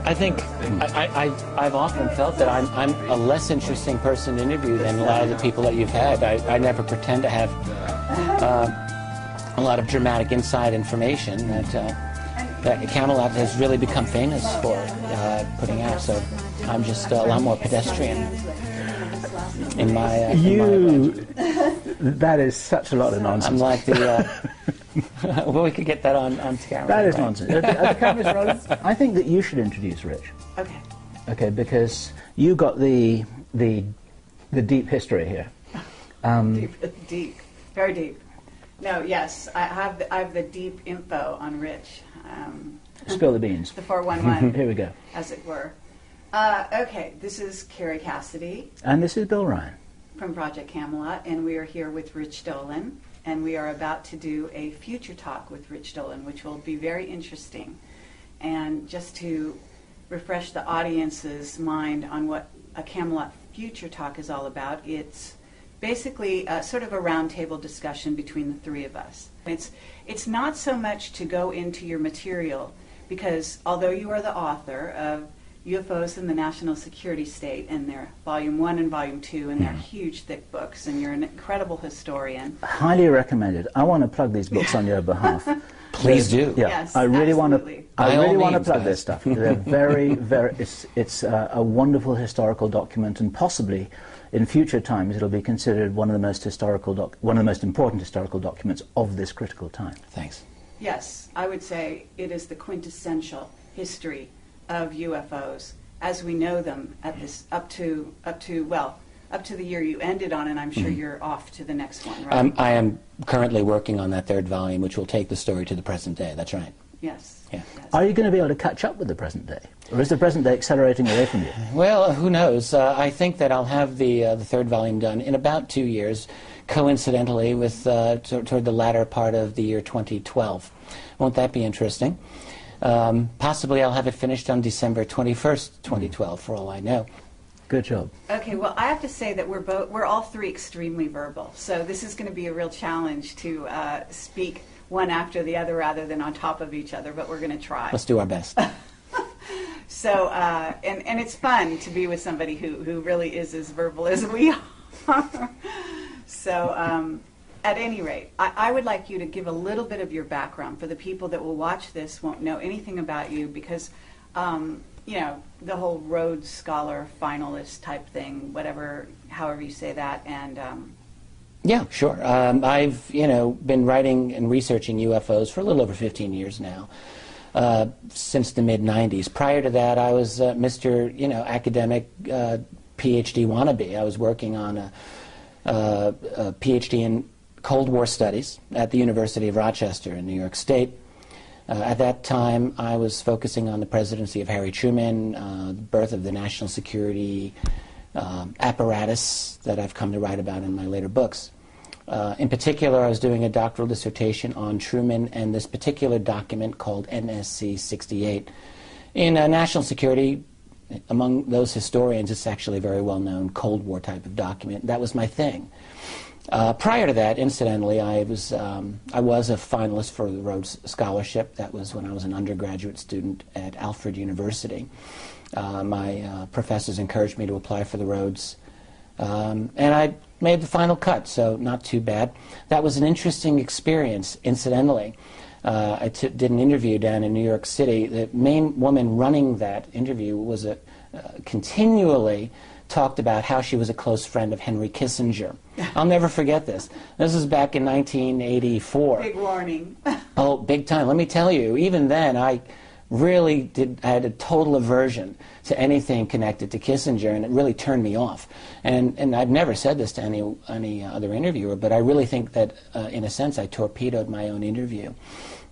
I think I've often felt that I'm a less interesting person to interview than a lot of the people that you've had. I never pretend to have a lot of dramatic inside information that Camelot has really become famous for putting out. So I'm just a lot more pedestrian in my. That is such a lot of nonsense. I'm like the. Well, we could get that on camera. That is nonsense. Are the cameras rolling? I think that you should introduce Rich. Okay. Okay, because you got the deep history here. Deep, very deep. No, yes, I have the deep info on Rich. Spill the beans. The 411. Here we go. As it were. Okay, this is Carrie Cassidy. And this is Bill Ryan. From Project Camelot, and we are here with Rich Dolan, and we are about to do a future talk with Rich Dolan, which will be very interesting. And just to refresh the audience's mind on what a Camelot future talk is all about, it's basically sort of a roundtable discussion between the three of us. It's not so much to go into your material, because although you are the author of UFOs in the National Security State, and they're Volume 1 and Volume 2, and they're huge, thick books, and you're an incredible historian. Highly recommended. I want to plug these books on your behalf. Please do. Yeah, yes, I really absolutely. want to plug this stuff. They're very, very. It's a wonderful historical document, and possibly in future times it'll be considered one of the most important historical documents of this critical time. Thanks. Yes, I would say it is the quintessential history of UFOs as we know them at this up to the year you ended on, and I'm sure you're off to the next one, right? I am currently working on that third volume, which will take the story to the present day. That's right. Yes. Yeah. Yes. Are you going to be able to catch up with the present day, or is the present day accelerating away from you? Well, who knows? I think that I'll have the third volume done in about 2 years, coincidentally with toward the latter part of the year 2012. Won't that be interesting? Possibly I'll have it finished on December 21st, 2012, for all I know. Good job. Okay, well, I have to say that we're all three extremely verbal, so this is going to be a real challenge to speak one after the other rather than on top of each other, but we're going to try. Let's do our best. So, and it's fun to be with somebody who really is as verbal as we are. So, at any rate, I would like you to give a little bit of your background for the people that will watch this, won't know anything about you, because, you know, the whole Rhodes Scholar finalist type thing, however you say that, and... Yeah, sure. I've, been writing and researching UFOs for a little over 15 years now, since the mid-'90s. Prior to that, I was Mr., academic PhD wannabe. I was working on a PhD in Cold War Studies at the University of Rochester in New York State. At that time, I was focusing on the presidency of Harry Truman, the birth of the national security apparatus that I've come to write about in my later books. In particular, I was doing a doctoral dissertation on Truman and this particular document called NSC 68. In national security, among those historians, it's actually a very well-known Cold War type of document. That was my thing. Prior to that, incidentally, I was a finalist for the Rhodes Scholarship. That was when I was an undergraduate student at Alfred University. My professors encouraged me to apply for the Rhodes, and I made the final cut, so not too bad. That was an interesting experience, incidentally. I did an interview down in New York City. The main woman running that interview was continually talked about how she was a close friend of Henry Kissinger. I'll never forget this. This was back in 1984. Big warning. Oh, big time. Let me tell you, even then I really had a total aversion to anything connected to Kissinger, and it really turned me off. And I've never said this to any other interviewer, but I really think that, in a sense, I torpedoed my own interview.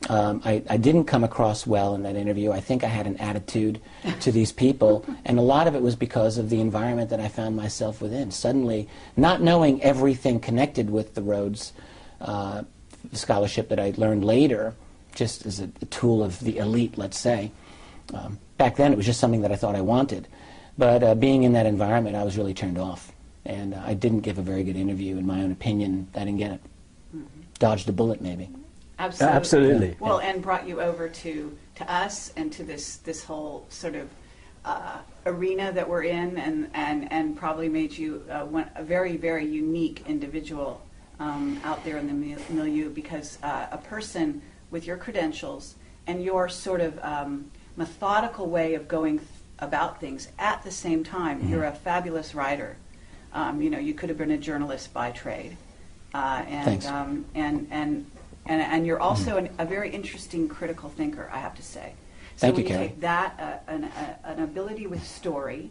I didn't come across well in that interview. I think I had an attitude to these people, and a lot of it was because of the environment that I found myself within. Suddenly, not knowing everything connected with the Rhodes Scholarship that I learned later, just as a tool of the elite, let's say. Back then, it was just something that I thought I wanted. But being in that environment, I was really turned off. And I didn't give a very good interview, in my own opinion. I didn't get it. Dodged a bullet, maybe. Absolutely. Absolutely. Well, and brought you over to us and to this whole sort of arena that we're in, and probably made you a very, very unique individual out there in the milieu, because a person with your credentials and your sort of methodical way of going about things at the same time, you're a fabulous writer. You could have been a journalist by trade. Thanks. And you're also a very interesting critical thinker, I have to say. So Thank you, when Carrie. take that, an ability with story,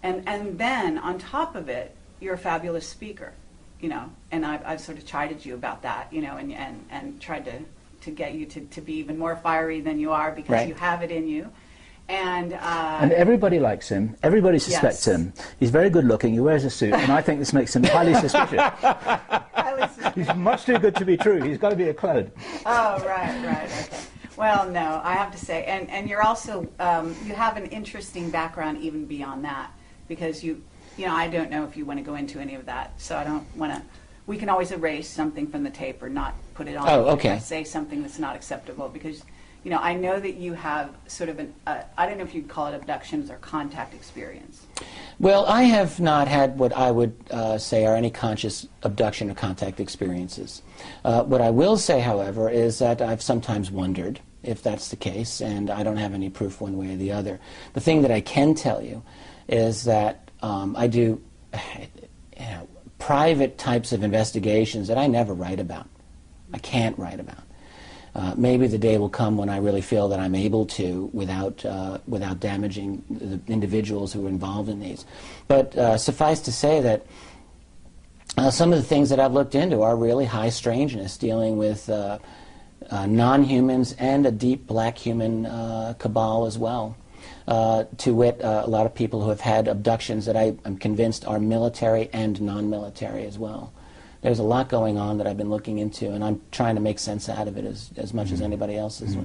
and then on top of it, you're a fabulous speaker, and I've sort of chided you about that, and tried to get you to be even more fiery than you are, because Right. you have it in you. And everybody likes him. Everybody suspects Yes. him. He's very good looking. He wears a suit, and I think this makes him highly suspicious. He's much too good to be true. He's got to be a cloud. Oh, right, okay. Well, no, I have to say, and you're also, you have an interesting background even beyond that, because I don't know if you want to go into any of that, so I don't want to. We can always erase something from the tape or not put it on. Oh, okay. If I say something that's not acceptable, because I know that you have sort of I don't know if you'd call it abductions or contact experience. Well, I have not had what I would say are any conscious abduction or contact experiences. What I will say, however, is that I've sometimes wondered if that's the case, and I don't have any proof one way or the other. The thing that I can tell you is that I do private types of investigations that I never write about. I can't write about. Maybe the day will come when I really feel that I'm able to without damaging the individuals who are involved in these. But suffice to say that some of the things that I've looked into are really high strangeness, dealing with non-humans and a deep black human cabal as well. To wit, a lot of people who have had abductions that I'm convinced are military and non-military as well. There's a lot going on that I've been looking into, and I'm trying to make sense out of it as much as anybody else is.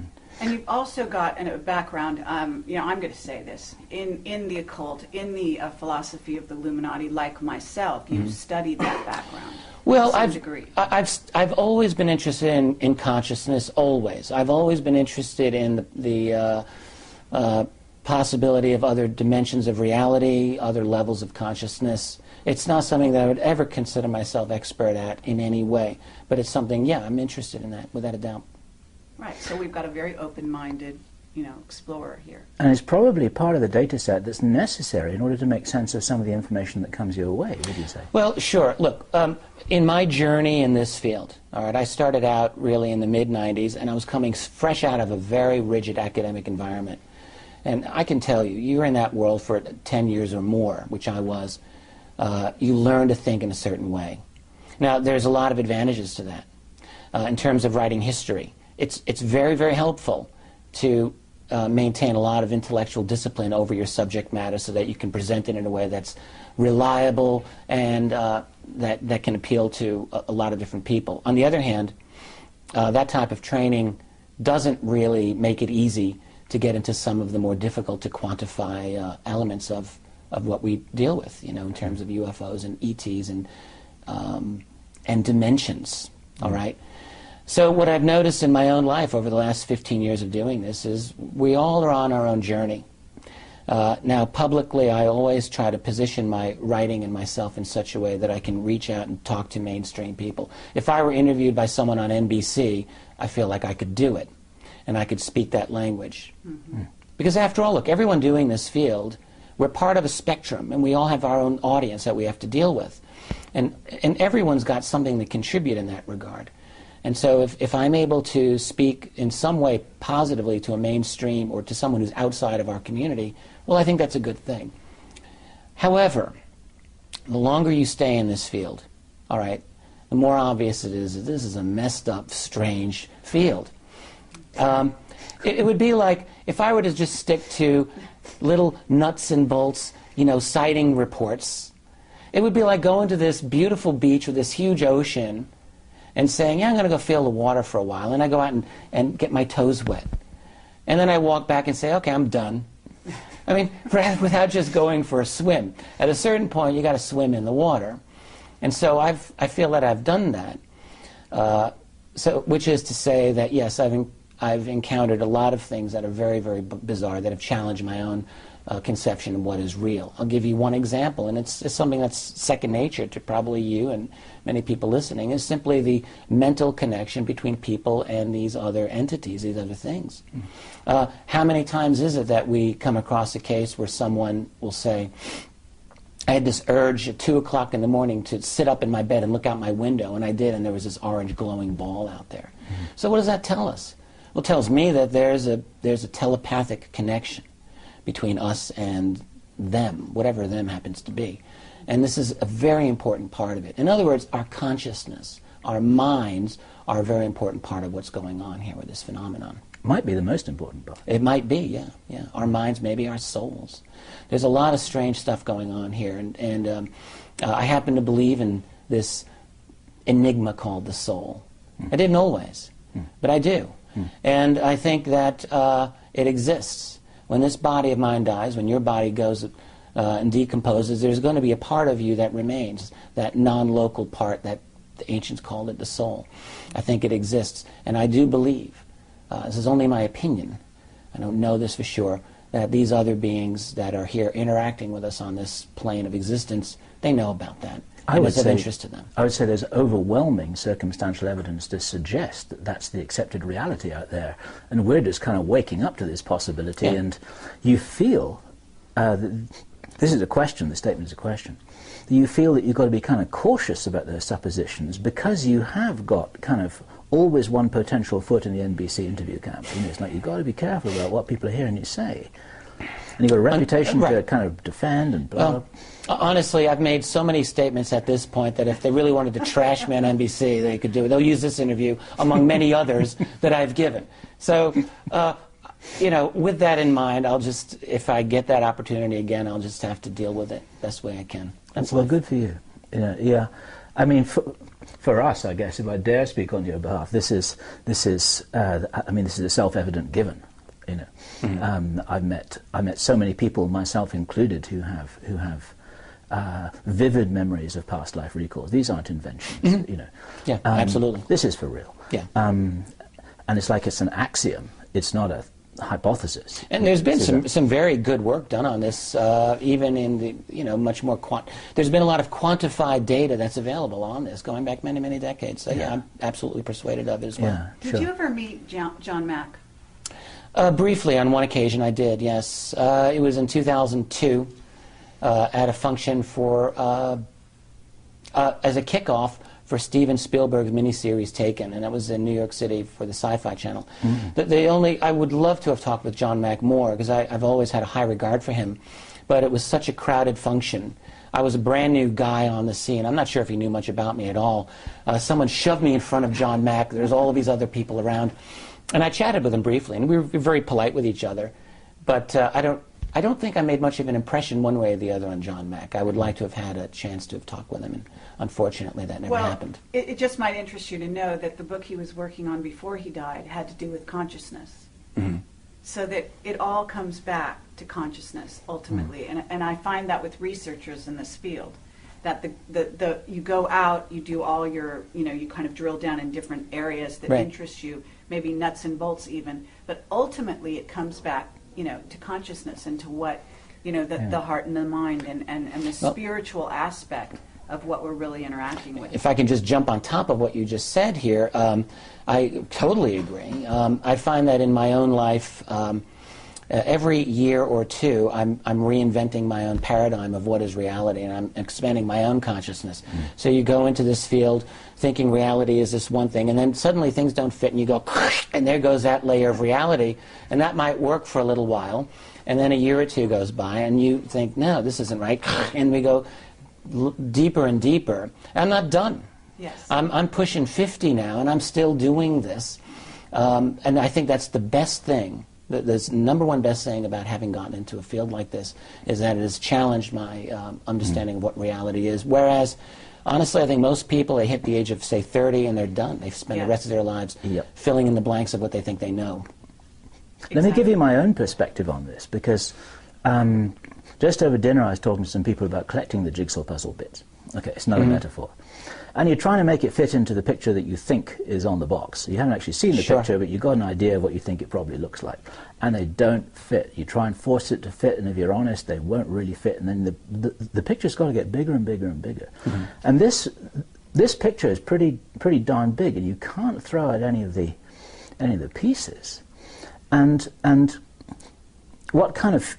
And you've also got a background, I'm going to say this, in the occult, in the philosophy of the Illuminati, like myself. You've studied that background. Well, to some degree. I've always been interested in consciousness, always. I've always been interested in the possibility of other dimensions of reality, other levels of consciousness. It's not something that I would ever consider myself expert at in any way, but it's something, I'm interested in that, without a doubt. Right, so we've got a very open-minded, explorer here. And it's probably part of the data set that's necessary in order to make sense of some of the information that comes your way, would you say? Well, sure. Look, in my journey in this field, all right, I started out really in the mid-'90s, and I was coming fresh out of a very rigid academic environment. And I can tell you, you're in that world for 10 years or more, which I was. You learn to think in a certain way. Now, there's a lot of advantages to that. In terms of writing history, it's very, very helpful to maintain a lot of intellectual discipline over your subject matter so that you can present it in a way that's reliable and that can appeal to a lot of different people. On the other hand, that type of training doesn't really make it easy to get into some of the more difficult to quantify elements of what we deal with, in terms of UFOs and ETs and dimensions, all right? So what I've noticed in my own life over the last 15 years of doing this is we all are on our own journey. Now, publicly, I always try to position my writing and myself in such a way that I can reach out and talk to mainstream people. If I were interviewed by someone on NBC, I feel like I could do it, and I could speak that language. Mm-hmm. Because after all, look, everyone doing this field, we're part of a spectrum, and we all have our own audience that we have to deal with. And everyone's got something to contribute in that regard. And so if I'm able to speak in some way positively to a mainstream or to someone who's outside of our community, well, I think that's a good thing. However, the longer you stay in this field, all right, the more obvious it is that this is a messed up, strange field. It would be like if I were to just stick to little nuts and bolts, sighting reports. It would be like going to this beautiful beach or this huge ocean and saying, I'm going to go feel the water for a while, and I go out and get my toes wet. And then I walk back and say, okay, I'm done. I mean, without just going for a swim. At a certain point, you got to swim in the water. And so I feel that I've done that. which is to say that, yes, I've encountered a lot of things that are very, very bizarre, that have challenged my own conception of what is real. I'll give you one example, and it's something that's second nature to probably you and many people listening, is simply the mental connection between people and these other entities, these other things. How many times is it that we come across a case where someone will say, I had this urge at 2 o'clock in the morning to sit up in my bed and look out my window, and I did, and there was this orange glowing ball out there. So what does that tell us? Well, it tells me that there's a telepathic connection between us and them, whatever them happens to be. And this is a very important part of it. In other words, our consciousness, our minds are a very important part of what's going on here with this phenomenon. Might be the most important part. It might be, yeah. Our minds, maybe our souls. There's a lot of strange stuff going on here, and I happen to believe in this enigma called the soul. I didn't always, but I do. And I think that it exists. When this body of mine dies, when your body goes and decomposes, there's going to be a part of you that remains, that non-local part that the ancients called it the soul. I think it exists, and I do believe, this is only my opinion, I don't know this for sure, that these other beings that are here interacting with us on this plane of existence, they know about that. I would it's of say, interest to them. I would say there's overwhelming circumstantial evidence to suggest that that's the accepted reality out there. And we're just kind of waking up to this possibility, and you feel, this is a question, the statement is a question, you feel that you've got to be kind of cautious about those suppositions because you have got kind of always one potential foot in the NBC interview camp. You know, it's like you've got to be careful about what people are hearing you say. And you've got a reputation to kind of defend and blah, blah. Honestly, I've made so many statements at this point that if they really wanted to trash me on NBC, they could do it. They'll use this interview among many others that I've given. So, you know, with that in mind, I'll just, if I get that opportunity again, I'll just have to deal with it best way I can. That's well, good for you. Yeah. I mean, for us, I guess, if I dare speak on your behalf, this is a self-evident given. You know, I've met so many people, myself included, who have vivid memories of past life recalls. These aren't inventions, you know. Yeah, absolutely. This is for real. Yeah. And it's like it's an axiom. It's not a hypothesis. And there's been some very good work done on this, even in the, you know, much more there's been a lot of quantified data that's available on this, going back many, many decades. So yeah, I'm absolutely persuaded of it as well. Yeah, Did you ever meet John Mack? Briefly, on one occasion, I did, yes. It was in 2002 at a function for, as a kickoff for Steven Spielberg's miniseries Taken, and that was in New York City for the Sci-Fi Channel. I would love to have talked with John Mack more, because I've always had a high regard for him, but it was such a crowded function. I was a brand new guy on the scene. I'm not sure if he knew much about me at all. Someone shoved me in front of John Mack. There's all of these other people around. And I chatted with him briefly, and we were very polite with each other. But I don't think I made much of an impression one way or the other on John Mack. I would like to have had a chance to have talked with him, and unfortunately that never happened. It just might interest you to know that the book he was working on before he died had to do with consciousness. So that it all comes back to consciousness, ultimately. And I find that with researchers in this field, that you go out, you do all your, you know, you kind of drill down in different areas that interest you, maybe nuts and bolts even, but ultimately it comes back, you know, to consciousness and to what, you know, the heart and the mind and the spiritual aspect of what we're really interacting with. If I can just jump on top of what you just said here, I totally agree. I find that in my own life, every year or two, I'm reinventing my own paradigm of what is reality, and I'm expanding my own consciousness. So you go into this field thinking reality is this one thing, and then suddenly things don't fit, and you go, and there goes that layer of reality, and that might work for a little while, and then a year or two goes by, and you think, no, this isn't right, and we go deeper and deeper. I'm not done. Yes. I'm pushing 50 now, and I'm still doing this, and I think that's the best thing. The number one best thing about having gotten into a field like this is that it has challenged my understanding of what reality is. Whereas, honestly, I think most people, they hit the age of, say, 30 and they're done. They've spent the rest of their lives filling in the blanks of what they think they know. Exactly. Let me give you my own perspective on this, because just over dinner I was talking to some people about collecting the jigsaw puzzle bits. Okay, it's not a metaphor. And you're trying to make it fit into the picture that you think is on the box. You haven't actually seen the Sure. picture, but you've got an idea of what you think it probably looks like. And they don't fit. You try and force it to fit, and if you're honest, they won't really fit. And then the picture's got to get bigger and bigger and bigger. Mm-hmm. And this picture is pretty darn big, and you can't throw out any of the pieces. And what kind of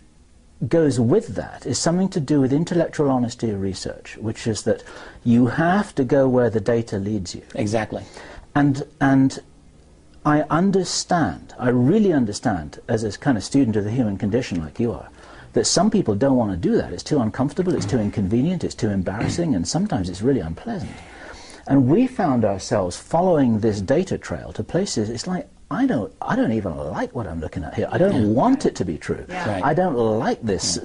goes with that is something to do with intellectual honesty of research, which is that you have to go where the data leads you. Exactly. And I understand, I really understand, as a kind of student of the human condition like you are, that some people don't want to do that. It's too uncomfortable, it's too inconvenient, it's too embarrassing, and sometimes it's really unpleasant. And we found ourselves following this data trail to places, it's like, I don't even like what I'm looking at here. I don't want it to be true. Yeah. Right. I don't like this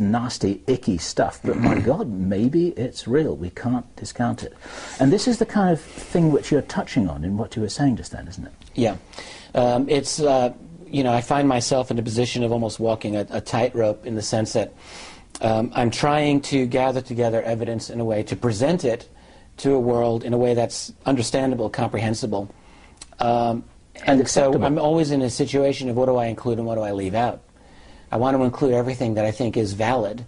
nasty, icky stuff. But my God, maybe it's real. We can't discount it. And this is the kind of thing which you're touching on in what you were saying just then, isn't it? Yeah. It's, you know, I find myself in a position of almost walking a tightrope in the sense that I'm trying to gather together evidence in a way to present it to a world in a way that's understandable, comprehensible. And so I'm always in a situation of what do I include and what do I leave out. I want to include everything that I think is valid.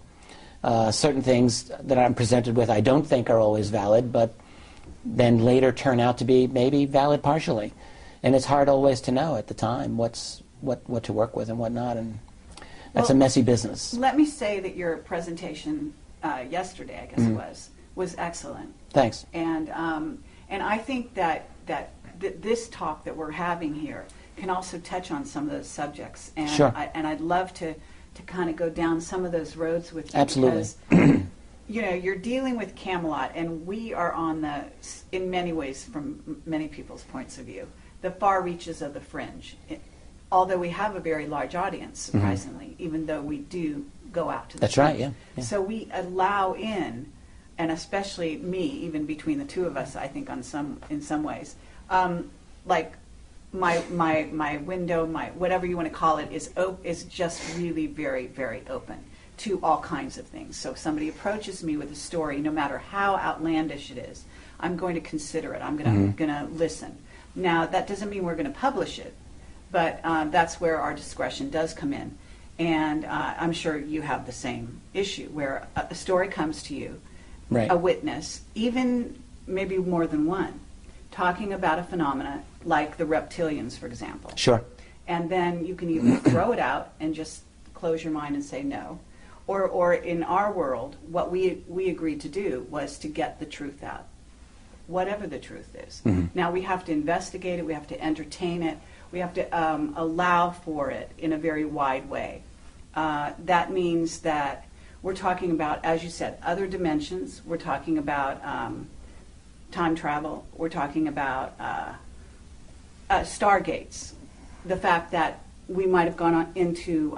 Certain things that I'm presented with I don't think are always valid, but then later turn out to be maybe valid partially. And it's hard always to know at the time what to work with and what not, and that's a messy business. Let me say that your presentation yesterday, I guess it was excellent. Thanks. And I think that this talk that we're having here can also touch on some of those subjects. And Sure. I'd love to kind of go down some of those roads with you. Absolutely. Because, you know, you're dealing with Camelot, and we are on in many ways, from many people's points of view, the far reaches of the fringe. Although we have a very large audience, surprisingly, even though we do go out to the That's fringe. right, yeah. So we allow in, and especially me, even between the two of us, I think in some ways, like my window, my whatever you want to call it, is just really very, very open to all kinds of things. So if somebody approaches me with a story, no matter how outlandish it is, I'm going to consider it. I'm going to listen. Now, that doesn't mean we're going to publish it, but that's where our discretion does come in. And I'm sure you have the same issue, where a story comes to you, Right. a witness, even maybe more than one, talking about a phenomena like the reptilians, for example. Sure. And then you can either throw it out and just close your mind and say no, or in our world, what we agreed to do was to get the truth out, whatever the truth is. Now we have to investigate it, we have to entertain it, we have to allow for it in a very wide way. That means that we're talking about, as you said, other dimensions. We're talking about time travel. We're talking about stargates. The fact that we might have gone into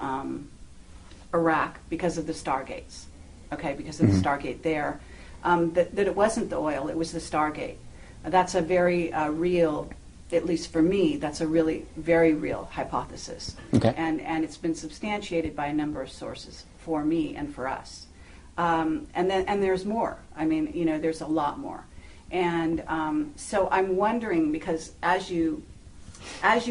Iraq because of the stargates, okay, because of the Stargate there. That it wasn't the oil, it was the Stargate. That's a very real, at least for me, that's a really very real hypothesis. Okay. And it's been substantiated by a number of sources for me and for us. And there's more. I mean, you know, there's a lot more. And so I'm wondering, because as you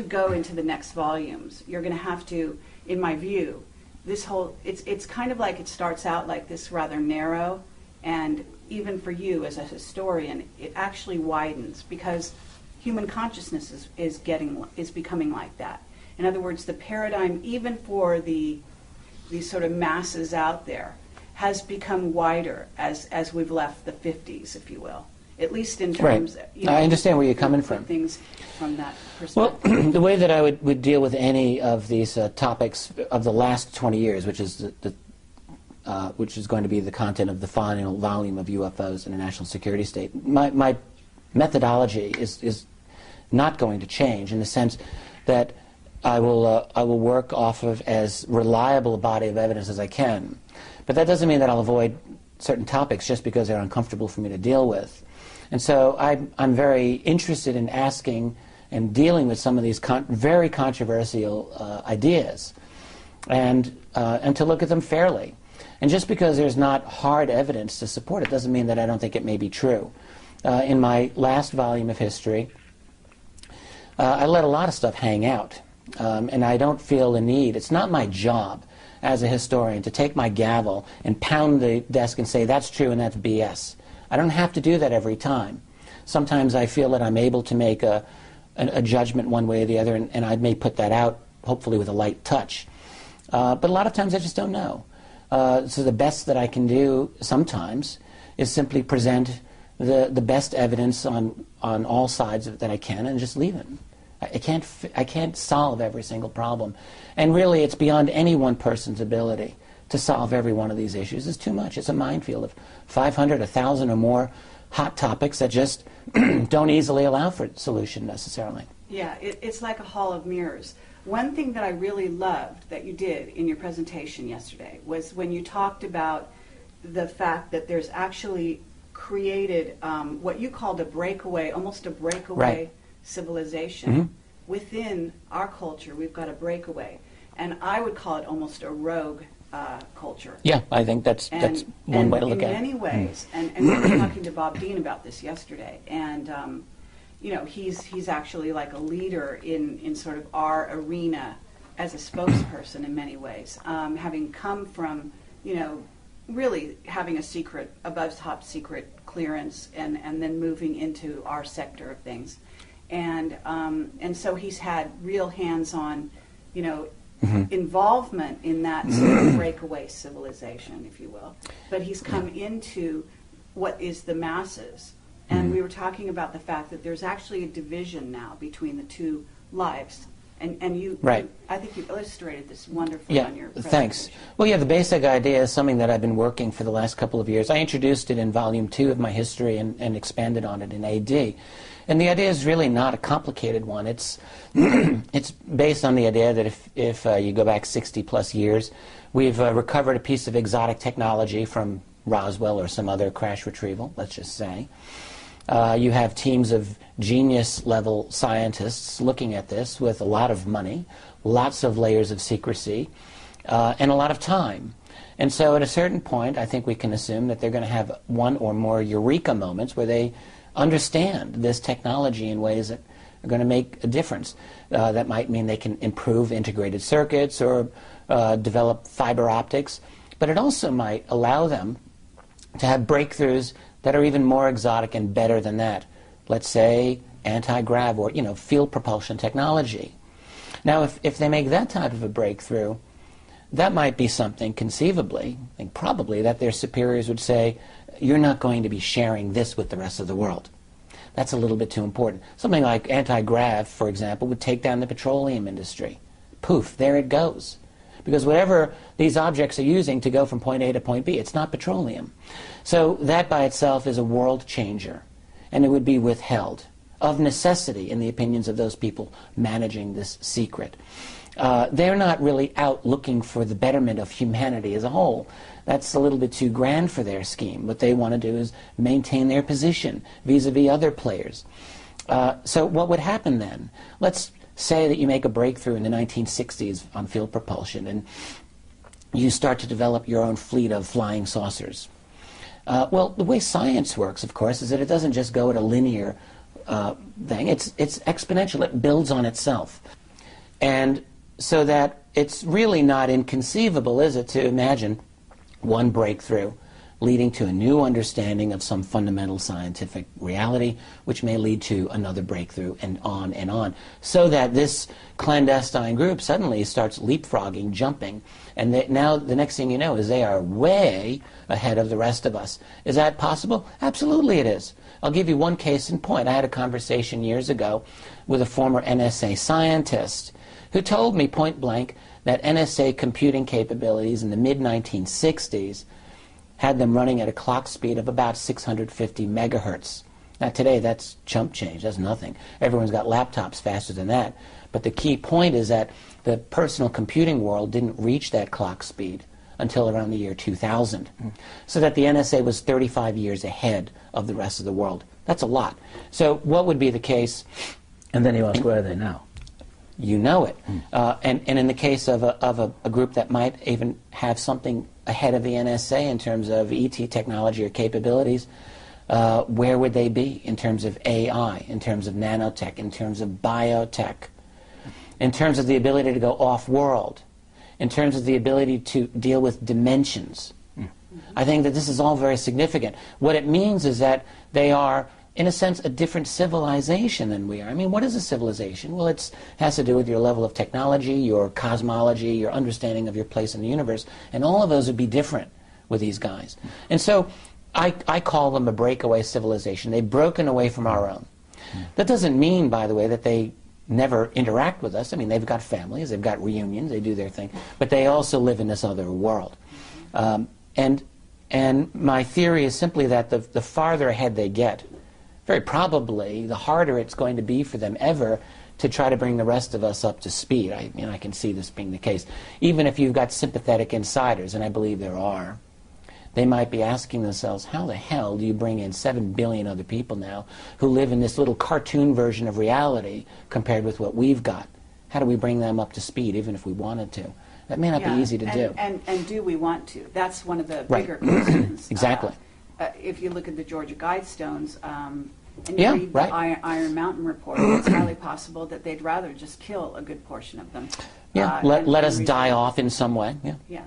go into the next volumes, you're going to have to, in my view, this whole, it's kind of like it starts out like this rather narrow, and even for you as a historian, it actually widens, because human consciousness is becoming like that. In other words, the paradigm, even for these sort of masses out there, has become wider as we've left the 50s, if you will. At least in terms, Right. you know, I understand where you're coming from. Things from that Well, perspective. the way that I would deal with any of these topics of the last 20 years, which is which is going to be the content of the final volume of UFOs in a national security state, my methodology is not going to change, in the sense that I will work off of as reliable a body of evidence as I can. But that doesn't mean that I'll avoid certain topics just because they're uncomfortable for me to deal with. And so I'm very interested in asking and dealing with some of these very controversial ideas, and to look at them fairly. And just because there's not hard evidence to support it doesn't mean that I don't think it may be true. in my last volume of history, I let a lot of stuff hang out. And I don't feel the need. It's not my job as a historian to take my gavel and pound the desk and say, that's true and that's BS. I don't have to do that every time. Sometimes I feel that I'm able to make a judgment one way or the other, and I may put that out, hopefully with a light touch. But a lot of times I just don't know. So the best that I can do sometimes is simply present the best evidence on all sides that I can and just leave it. I can't solve every single problem. And really, it's beyond any one person's ability to solve every one of these issues. It's too much. It's a minefield of 500, 1,000 or more hot topics that just don't easily allow for solution necessarily. Yeah, it's like a hall of mirrors. One thing that I really loved that you did in your presentation yesterday was when you talked about the fact that there's actually created what you called a breakaway, almost a breakaway civilization. Within our culture. We've got a breakaway, and I would call it almost a rogue culture. Yeah, I think that's one way to look at it. In many ways, and we were talking to Bob Dean about this yesterday, and you know, he's actually like a leader in sort of our arena as a spokesperson in many ways, having come from, you know, really having a secret, above top secret clearance, and then moving into our sector of things. And so he's had real hands-on, you know, involvement in that sort of breakaway civilization, if you will. But he's come into what is the masses. And we were talking about the fact that there's actually a division now between the two lives. And you, I think you illustrated this wonderfully on your presentation. Thanks. Well, yeah, the basic idea is something that I've been working for the last couple of years. I introduced it in Volume 2 of my history and expanded on it in AD. And the idea is really not a complicated one. It's it's based on the idea that if you go back 60-plus years, we've recovered a piece of exotic technology from Roswell or some other crash retrieval, let's just say. You have teams of genius-level scientists looking at this with a lot of money, lots of layers of secrecy, and a lot of time. And so at a certain point, I think we can assume that they're going to have one or more eureka moments where they understand this technology in ways that are going to make a difference. That might mean they can improve integrated circuits or develop fiber optics, but it also might allow them to have breakthroughs that are even more exotic and better than that. Let's say anti-grav or, you know, field propulsion technology. Now, if they make that type of a breakthrough, that might be something conceivably, and probably, that their superiors would say, you're not going to be sharing this with the rest of the world. That's a little bit too important. Something like anti-grav, for example, would take down the petroleum industry. Poof, there it goes. Because whatever these objects are using to go from point A to point B, it's not petroleum. So that by itself is a world changer, and it would be withheld, of necessity, in the opinions of those people managing this secret. They're not really out looking for the betterment of humanity as a whole. That's a little bit too grand for their scheme. What they want to do is maintain their position vis-a-vis other players. So what would happen then? Let's say that you make a breakthrough in the 1960s on field propulsion, and you start to develop your own fleet of flying saucers. Well, the way science works, of course, is that it doesn't just go at a linear thing. It's exponential. It builds on itself. And so that it's really not inconceivable, is it, to imagine one breakthrough leading to a new understanding of some fundamental scientific reality, which may lead to another breakthrough, and on, so that this clandestine group suddenly starts leapfrogging, jumping, and now the next thing you know is they are way ahead of the rest of us. Is that possible? Absolutely it is. I'll give you one case in point. I had a conversation years ago with a former NSA scientist who told me point blank that NSA computing capabilities in the mid-1960s had them running at a clock speed of about 650 megahertz. Now today that's chump change, that's nothing. Everyone's got laptops faster than that. But the key point is that the personal computing world didn't reach that clock speed until around the year 2000. So that the NSA was 35 years ahead of the rest of the world. That's a lot. So what would be the case? And then you ask, where are they now? You know it. And in the case of a group that might even have something ahead of the NSA in terms of ET technology or capabilities, where would they be in terms of AI, in terms of nanotech, in terms of biotech, in terms of the ability to go off-world, in terms of the ability to deal with dimensions? I think that this is all very significant. What it means is that they are, in a sense, a different civilization than we are. I mean, what is a civilization? Well, it has to do with your level of technology, your cosmology, your understanding of your place in the universe, and all of those would be different with these guys. And so I call them a breakaway civilization. They've broken away from our own. That doesn't mean, by the way, that they never interact with us. I mean, they've got families, they've got reunions, they do their thing, but they also live in this other world. And my theory is simply that the farther ahead they get, very probably the harder it's going to be for them ever to try to bring the rest of us up to speed. I mean, I can see this being the case. Even if you've got sympathetic insiders, and I believe there are, they might be asking themselves, how the hell do you bring in 7 billion other people now who live in this little cartoon version of reality compared with what we've got? How do we bring them up to speed, even if we wanted to? That may not be easy to do. And do we want to? That's one of the bigger questions. Exactly. If you look at the Georgia Guidestones, and you read the Iron Mountain report, it's highly possible that they'd rather just kill a good portion of them. Yeah, let us die off in some way. Yeah. Yeah.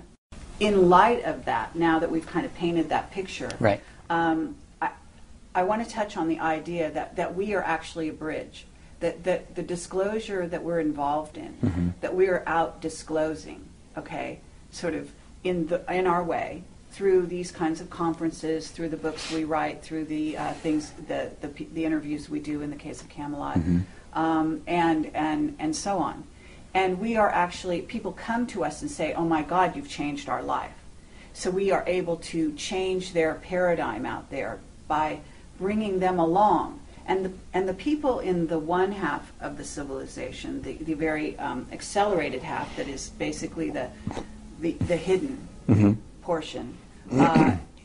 In light of that, now that we've kind of painted that picture, right. I want to touch on the idea that we are actually a bridge. That the disclosure that we're involved in, that we are out disclosing, okay, sort of in our way, through these kinds of conferences, through the books we write, through the things, the interviews we do in the case of Camelot, and so on. And we are actually, people come to us and say, oh my God, you've changed our life. So we are able to change their paradigm out there by bringing them along. And the people in the one half of the civilization, the very accelerated half that is basically the hidden portion,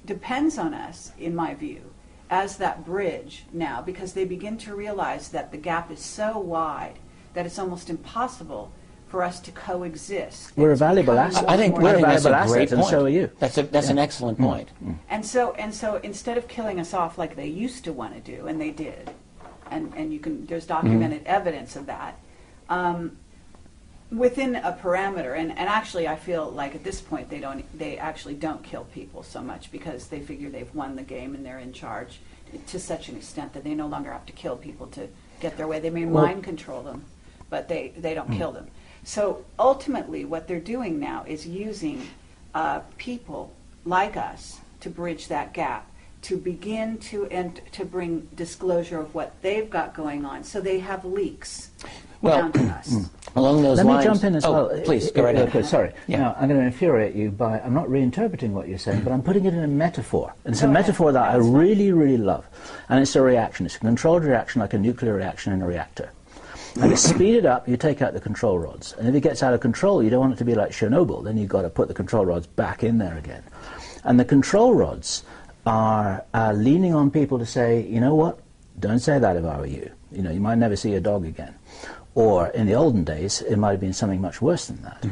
depends on us, in my view, as that bridge now, because they begin to realize that the gap is so wide that it's almost impossible for us to coexist. We're a valuable asset. I think that's a great point. And so are you. That's an excellent point. And so instead of killing us off like they used to want to do, and they did, and you can, there's documented evidence of that, within a parameter, and actually I feel like at this point they actually don't kill people so much because they figure they've won the game and they're in charge to such an extent that they no longer have to kill people to get their way. They may mind control them, but they don't kill them. So ultimately what they're doing now is using people like us to bridge that gap, to begin to bring disclosure of what they've got going on, so they have leaks down to us. Along those lines... Let me jump in as well. Please, go right ahead. Sorry. Yeah. Now, I'm going to infuriate you by... I'm not reinterpreting what you're saying, but I'm putting it in a metaphor. And it's a metaphor that I really, really love. And it's a reaction. It's a controlled reaction, like a nuclear reaction in a reactor. And to speed it up, you take out the control rods. And if it gets out of control, you don't want it to be like Chernobyl. Then you've got to put the control rods back in there again. And the control rods are leaning on people to say, you know what, don't say that if I were you. You know, you might never see your dog again. Or in the olden days, it might have been something much worse than that.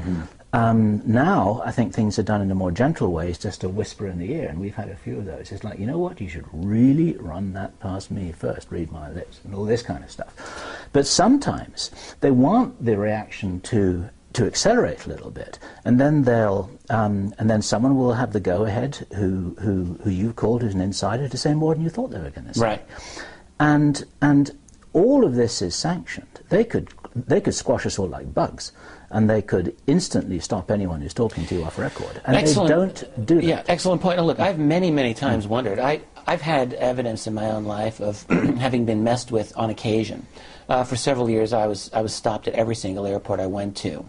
Now, I think things are done in a more gentle way. It's just a whisper in the ear, and we've had a few of those. It's like, you know what, you should really run that past me first, read my lips, and all this kind of stuff. But sometimes they want the reaction to accelerate a little bit, and then and then someone will have the go-ahead who you've called, who's an insider, to say more than you thought they were going to say. Right. And all of this is sanctioned. They could squash us all like bugs, and they could instantly stop anyone who's talking to you off record. And they don't do that. Yeah, excellent point. Now, look, I've many times wondered. I've had evidence in my own life of having been messed with on occasion. For several years, I was stopped at every single airport I went to.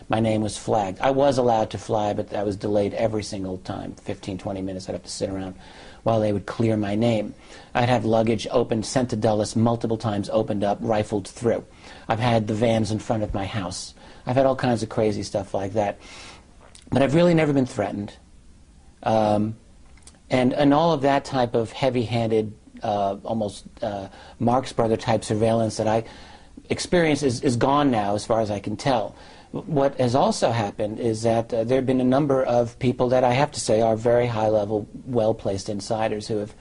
My name was flagged. I was allowed to fly, but I was delayed every single time, 15, 20 minutes. I'd have to sit around while they would clear my name. I'd have luggage opened, sent to Dulles multiple times, opened up, rifled through. I've had the vans in front of my house. I've had all kinds of crazy stuff like that. But I've really never been threatened. And all of that type of heavy-handed, almost Marx Brother type surveillance that I experienced is gone now, as far as I can tell. What has also happened is that there have been a number of people that I have to say are very high-level, well-placed insiders who have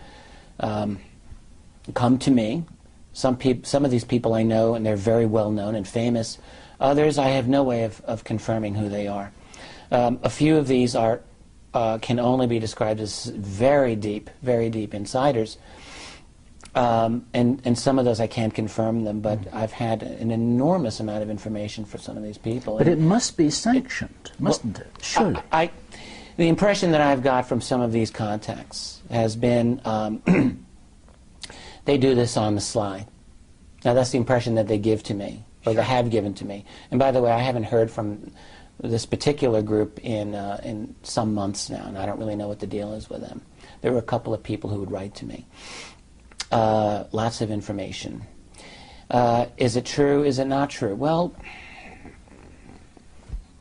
come to me. Some of these people I know, and they're very well known and famous. Others, I have no way of confirming who they are. A few of these are can only be described as very deep insiders. And some of those I can't confirm them, but I've had an enormous amount of information for some of these people. But it must be sanctioned, mustn't it? Surely. The impression that I've got from some of these contacts has been they do this on the sly. Now that's the impression that they give to me, or they have given to me. And by the way, I haven't heard from this particular group in some months now, and I don't really know what the deal is with them. There were a couple of people who would write to me. Lots of information. Is it true? Is it not true? Well,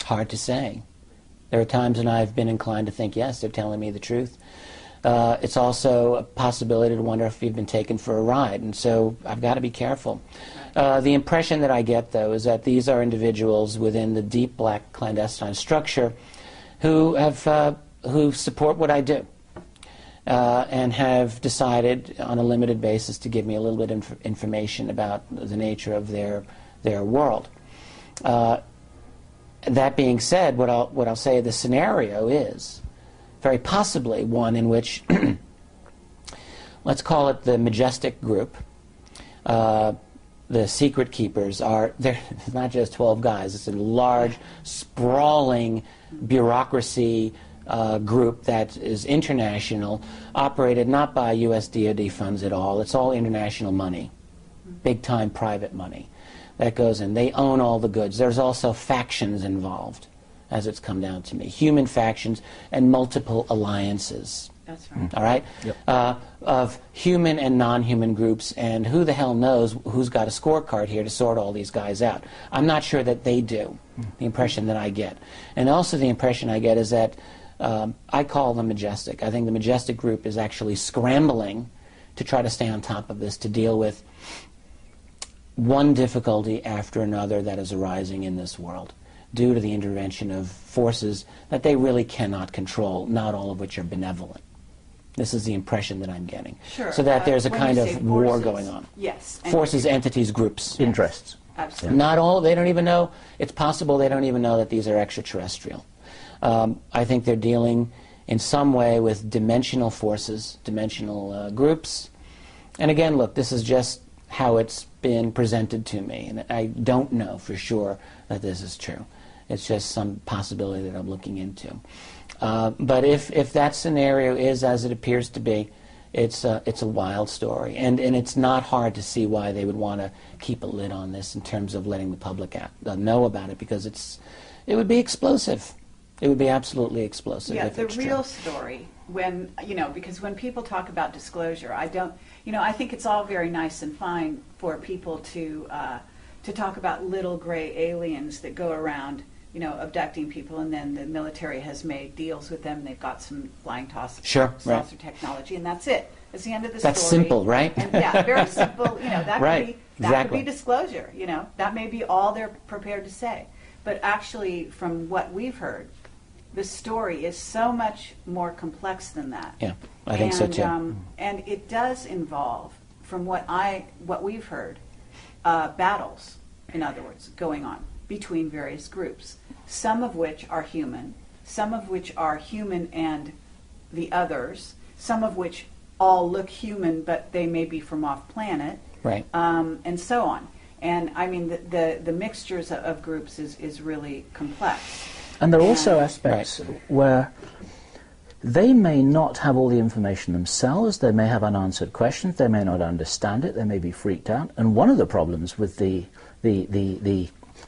hard to say. There are times when I've been inclined to think, yes, they're telling me the truth. It's also a possibility to wonder if you've been taken for a ride, and so I've got to be careful. The impression that I get, though, is that these are individuals within the deep black clandestine structure who support what I do. And have decided on a limited basis to give me a little bit of information about the nature of their world. That being said, what I'll say, the scenario is very possibly one in which, let's call it the Majestic Group, the secret keepers it's not just 12 guys, it's a large, sprawling bureaucracy group that is international, operated not by U.S. DoD funds at all. It's all international money, big-time private money that goes in. They own all the goods. There's also factions involved, as it's come down to me. Human factions and multiple alliances. That's right. All right? Yep. Of human and non-human groups, and who the hell knows who's got a scorecard here to sort all these guys out. I'm not sure that they do, the impression that I get. And also the impression I get is that I call them Majestic. I think the Majestic Group is actually scrambling to try to stay on top of this, to deal with one difficulty after another that is arising in this world due to the intervention of forces that they really cannot control, not all of which are benevolent. This is the impression that I'm getting. Sure. So that there's a kind of forces, war going on. Yes. Forces, entities, groups. Interests. Absolutely. Not all, they don't even know, it's possible they don't even know that these are extraterrestrial. I think they're dealing in some way with dimensional forces, dimensional groups. And again, look, this is just how it's been presented to me, and I don't know for sure that this is true. It's just some possibility that I'm looking into. But if that scenario is as it appears to be, it's a wild story, and it's not hard to see why they would want to keep a lid on this in terms of letting the public know about it, because it would be explosive. It would be absolutely explosive. Yeah, if the it's real true. story, when, because when people talk about disclosure, I think it's all very nice and fine for people to talk about little gray aliens that go around, abducting people, and then the military has made deals with them. They've got some flying saucer technology, and that's it. That's the end of the story. That's simple, right? And, yeah, very simple. That Right, could be disclosure. That may be all they're prepared to say. But actually, from what we've heard, the story is so much more complex than that. Yeah, I think so too. And it does involve, from what we've heard, battles, in other words, going on between various groups, some of which are human, some of which are human and the others, some of which all look human but they may be from off planet, Right. And so on. And I mean, the mixtures of groups is really complex. And there are also aspects where they may not have all the information themselves, they may have unanswered questions, they may not understand it, they may be freaked out. And one of the problems with the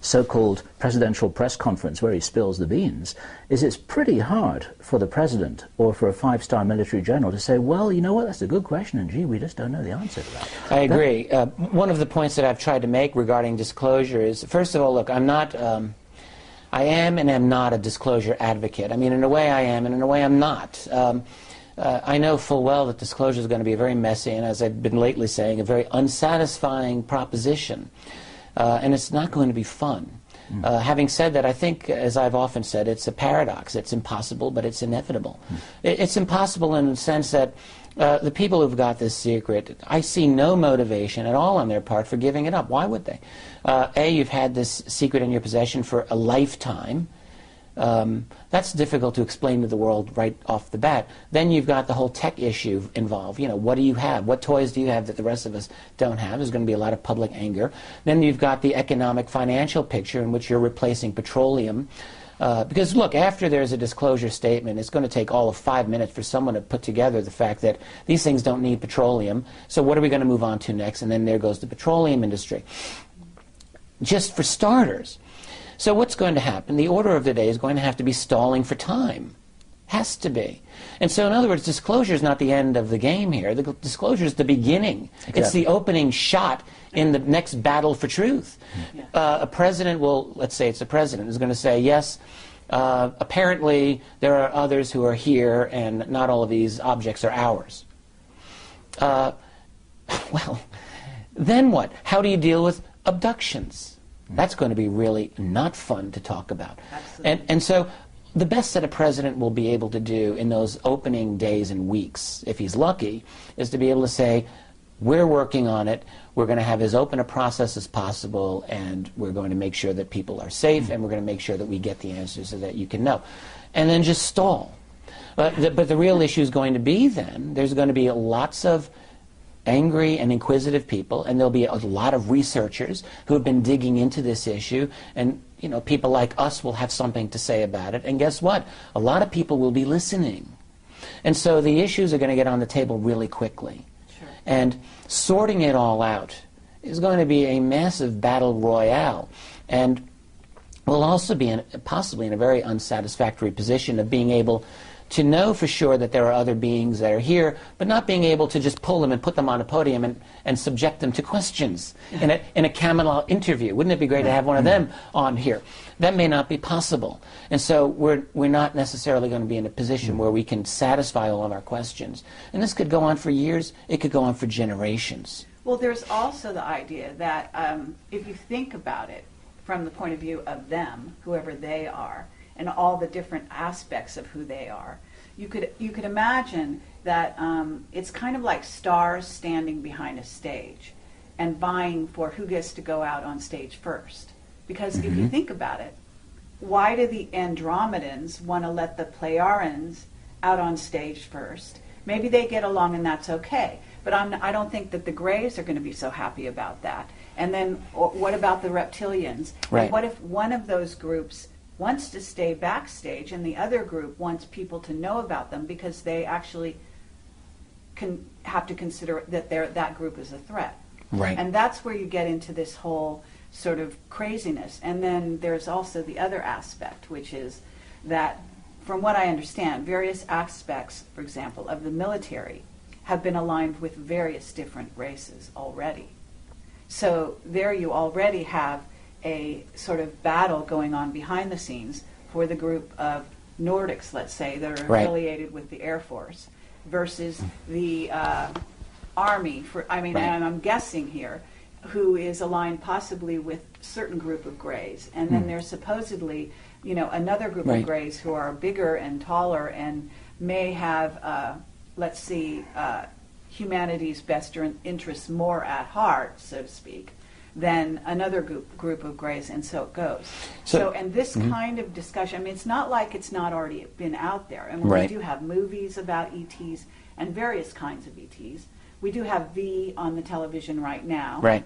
so-called presidential press conference where he spills the beans is it's pretty hard for the president or for a five-star military general to say, well, you know what, that's a good question, and gee, we just don't know the answer to that. I agree. One of the points that I've tried to make regarding disclosure is, first of all, look, I am and am not a disclosure advocate. I mean, in a way I am, and in a way I'm not. I know full well that disclosure is going to be a very messy, and as I've been lately saying, a very unsatisfying proposition. And it's not going to be fun. Having said that, I think, as I've often said, it's a paradox. It's impossible, but it's inevitable. It's impossible in the sense that the people who've got this secret, I see no motivation at all on their part for giving it up. Why would they? A, you've had this secret in your possession for a lifetime. That's difficult to explain to the world right off the bat. Then you've got the whole tech issue involved. You know, what do you have? What toys do you have that the rest of us don't have? There's going to be a lot of public anger. Then you've got the economic financial picture in which you're replacing petroleum. Because, look, after there's a disclosure statement, it's going to take all of 5 minutes for someone to put together the fact that these things don't need petroleum. So what are we going to move on to next? And then there goes the petroleum industry. Just for starters. So what's going to happen? The order of the day is going to have to be stalling for time. Has to be. And so, in other words, disclosure is not the end of the game here. The disclosure is the beginning. Exactly. It's the opening shot in the next battle for truth. Yeah. A president will, let's say it's a president, is going to say, yes, apparently there are others who are here and not all of these objects are ours. Well, then what? How do you deal with abductions? That's going to be really not fun to talk about. And so the best that a president will be able to do in those opening days and weeks, if he's lucky, is to be able to say, we're working on it, we're going to have as open a process as possible, and we're going to make sure that people are safe, and we're going to make sure that we get the answers so that you can know. And then just stall. But the real issue is going to be then, there's going to be lots of angry and inquisitive people, and there'll be a lot of researchers who have been digging into this issue, and you know, people like us will have something to say about it, and guess what? A lot of people will be listening. And so the issues are going to get on the table really quickly. Sure. And sorting it all out is going to be a massive battle royale, and we'll also be possibly in a very unsatisfactory position of being able to know for sure that there are other beings that are here, but not being able to just pull them and put them on a podium and subject them to questions in a Camelot interview. Wouldn't it be great to have one of them on here? That may not be possible. And so we're not necessarily going to be in a position where we can satisfy all of our questions. And this could go on for years. It could go on for generations. Well, there's also the idea that if you think about it from the point of view of them, whoever they are, and all the different aspects of who they are, you could imagine that it's kind of like stars standing behind a stage and vying for who gets to go out on stage first. Because if you think about it, why do the Andromedans want to let the Pleiadians out on stage first? Maybe they get along and that's okay, but I don't think that the Greys are going to be so happy about that. And then what about the Reptilians? Right. And what if one of those groups wants to stay backstage and the other group wants people to know about them because they actually have to consider that that group is a threat? Right. And that's where you get into this whole sort of craziness. And then there's also the other aspect, which is that, from what I understand, various aspects, for example, of the military have been aligned with various different races already. So there you already have a sort of battle going on behind the scenes for the group of Nordics, let's say, that are affiliated with the Air Force versus the Army, and I'm guessing here, who is aligned possibly with a certain group of Greys. And then there's supposedly, another group of Greys who are bigger and taller and may have, humanity's best interests more at heart, so to speak, than another group of Greys, and so it goes. So and this kind of discussion, it's not like it's not already been out there. And we do have movies about ETs and various kinds of ETs. We do have V on the television right now. Right.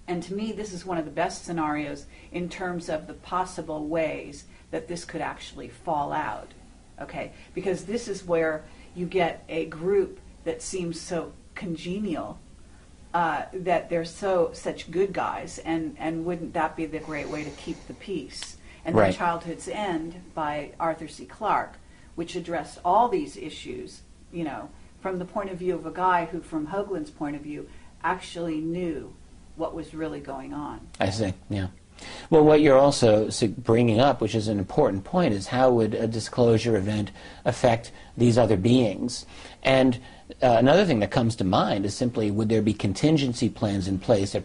And to me, this is one of the best scenarios in terms of the possible ways that this could actually fall out. Okay? Because this is where you get a group that seems so congenial, that they're such good guys, and wouldn't that be the great way to keep the peace? And then Childhood's End by Arthur C. Clarke, which addressed all these issues, from the point of view of a guy who, from Hoagland's point of view, actually knew what was really going on. I see, yeah. Well, what you're also bringing up, which is an important point, is how would a disclosure event affect these other beings? And Another thing that comes to mind is simply, would there be contingency plans in place? There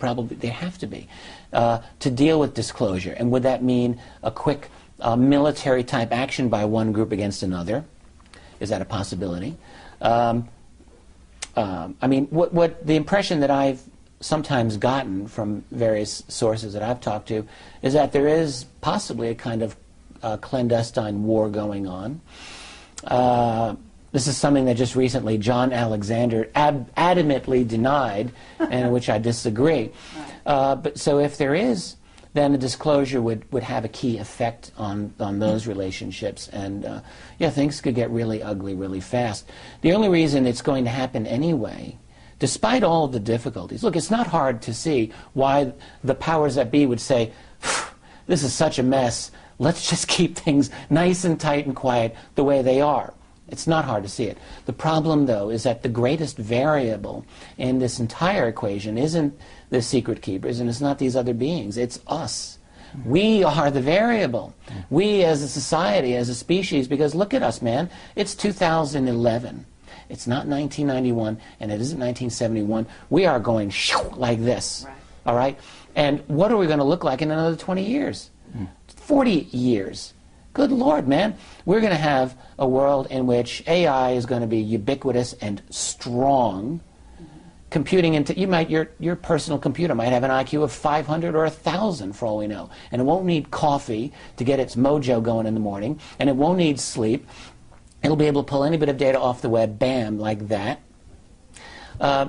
have to be, to deal with disclosure. And would that mean a quick military-type action by one group against another? Is that a possibility? I mean, what the impression that I've sometimes gotten from various sources that I've talked to is that there is possibly a kind of clandestine war going on. This is something that just recently John Alexander adamantly denied, and which I disagree. But so if there is, then a disclosure would have a key effect on those relationships, and yeah, things could get really ugly really fast. The only reason it's going to happen anyway, despite all of the difficulties, look, it's not hard to see why the powers that be would say, this is such a mess, let's just keep things nice and tight and quiet the way they are. It's not hard to see it. The problem, though, is that the greatest variable in this entire equation isn't the secret keepers, and it's not these other beings. It's us. We are the variable. We as a society, as a species, because look at us, man. It's 2011. It's not 1991, and it isn't 1971. We are going like this, right. All right? And what are we going to look like in another 20 years? 40 years? Good Lord, man. We're going to have a world in which AI is going to be ubiquitous and strong. Computing into your personal computer might have an IQ of 500 or 1,000 for all we know, and it won't need coffee to get its mojo going in the morning, and it won't need sleep. It'll be able to pull any bit of data off the web, bam, like that.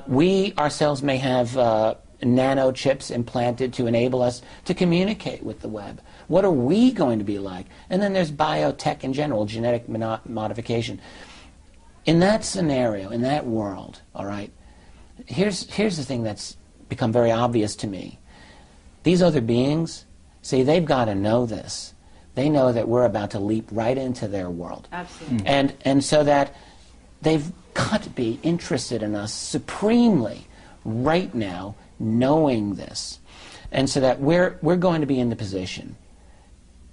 We ourselves may have nano chips implanted to enable us to communicate with the web. What are we going to be like? And then there's biotech in general, genetic modification. In that scenario, in that world, all right, here's the thing that's become very obvious to me. These other beings, see, they've got to know this. They know that we're about to leap right into their world. Absolutely. And so that they've got to be interested in us supremely right now, knowing this. And so that we're going to be in the position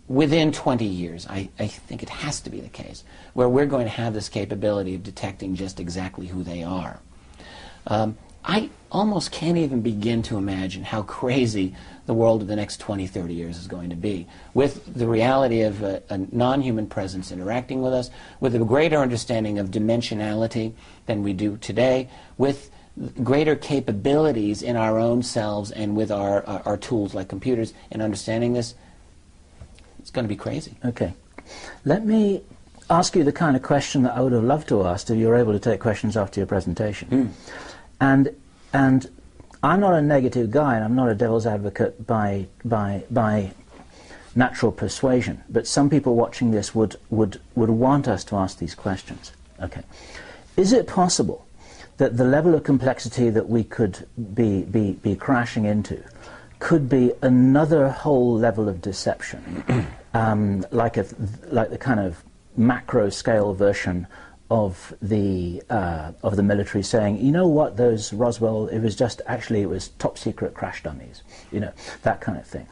within 20 years, I think it has to be the case, where we're going to have this capability of detecting just exactly who they are. I almost can't even begin to imagine how crazy the world of the next 20, 30 years is going to be, with the reality of a non-human presence interacting with us, with a greater understanding of dimensionality than we do today, with greater capabilities in our own selves and with our tools like computers in understanding this. It's going to be crazy. Okay. Let me ask you the kind of question that I would have loved to ask if you were able to take questions after your presentation. And I'm not a negative guy, and I'm not a devil's advocate by natural persuasion, but some people watching this would want us to ask these questions. Okay. Is it possible that the level of complexity that we could be crashing into could be another whole level of deception, like the kind of macro scale version of the military saying, you know what, those Roswell, it was top secret crash dummies, you know, that kind of thing.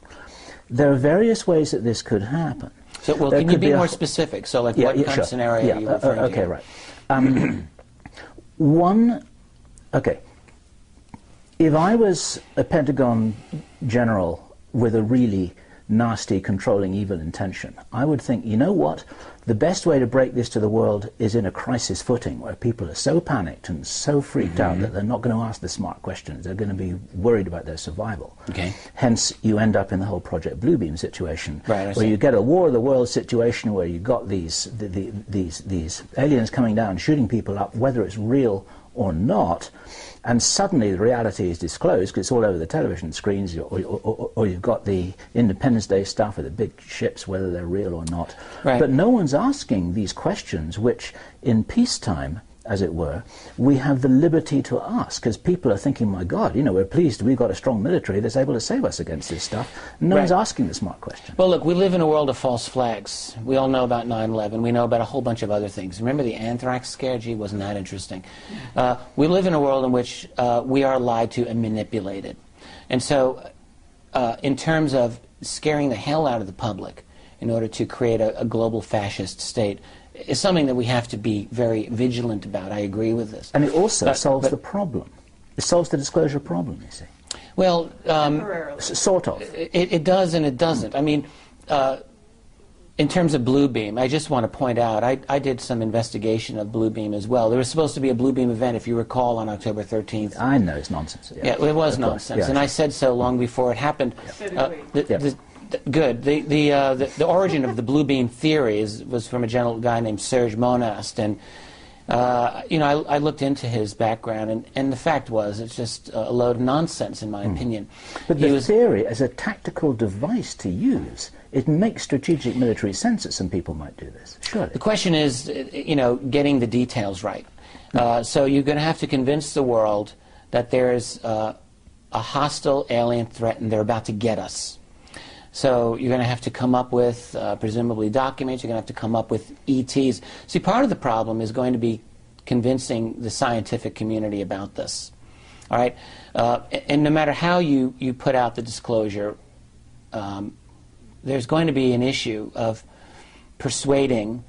There are various ways that this could happen. So, well, can you be more specific? So, like, what kind of scenario are you referring to? Okay, right. Okay. If I was a Pentagon general with a really nasty, controlling, evil intention, I would think, you know what, the best way to break this to the world is in a crisis footing where people are so panicked and so freaked out that they're not going to ask the smart questions. They're going to be worried about their survival. Okay. Hence, you end up in the whole Project Bluebeam situation, right, where you get a War of the Worlds situation where you've got these aliens coming down, shooting people up, whether it's real or not, and suddenly the reality is disclosed because it's all over the television screens, or you've got the Independence Day stuff with the big ships, whether they're real or not. Right. But no one's asking these questions, which in peacetime, as it were, we have the liberty to ask, because people are thinking, my God, you know, we're pleased we've got a strong military that's able to save us against this stuff. No one's asking the smart question. Well, look, we live in a world of false flags. We all know about 9/11. We know about a whole bunch of other things. Remember the anthrax scare? Gee, wasn't that interesting? We live in a world in which we are lied to and manipulated. And so in terms of scaring the hell out of the public in order to create a global fascist state, is something that we have to be very vigilant about. I agree with this. And it also solves the problem. It solves the disclosure problem, you see. Well, sort of. It does and it doesn't. I mean, in terms of Bluebeam, I just want to point out, I did some investigation of Bluebeam as well. There was supposed to be a Bluebeam event, if you recall, on October 13th. I know it's nonsense. Yeah, it was nonsense, and I said so long before it happened. Good. The origin of the Bluebeam theory was from a guy named Serge Monast, and you know, I looked into his background, and the fact was, it's just a load of nonsense, in my opinion. But the theory, as a tactical device to use, it makes strategic military sense that some people might do this, surely. The question is, you know, getting the details right. So you're going to have to convince the world that there is a hostile alien threat, and they're about to get us. So you're going to have to come up with, presumably, documents. You're going to have to come up with ETs. See, part of the problem is going to be convincing the scientific community about this. All right? And no matter how you put out the disclosure, there's going to be an issue of persuading,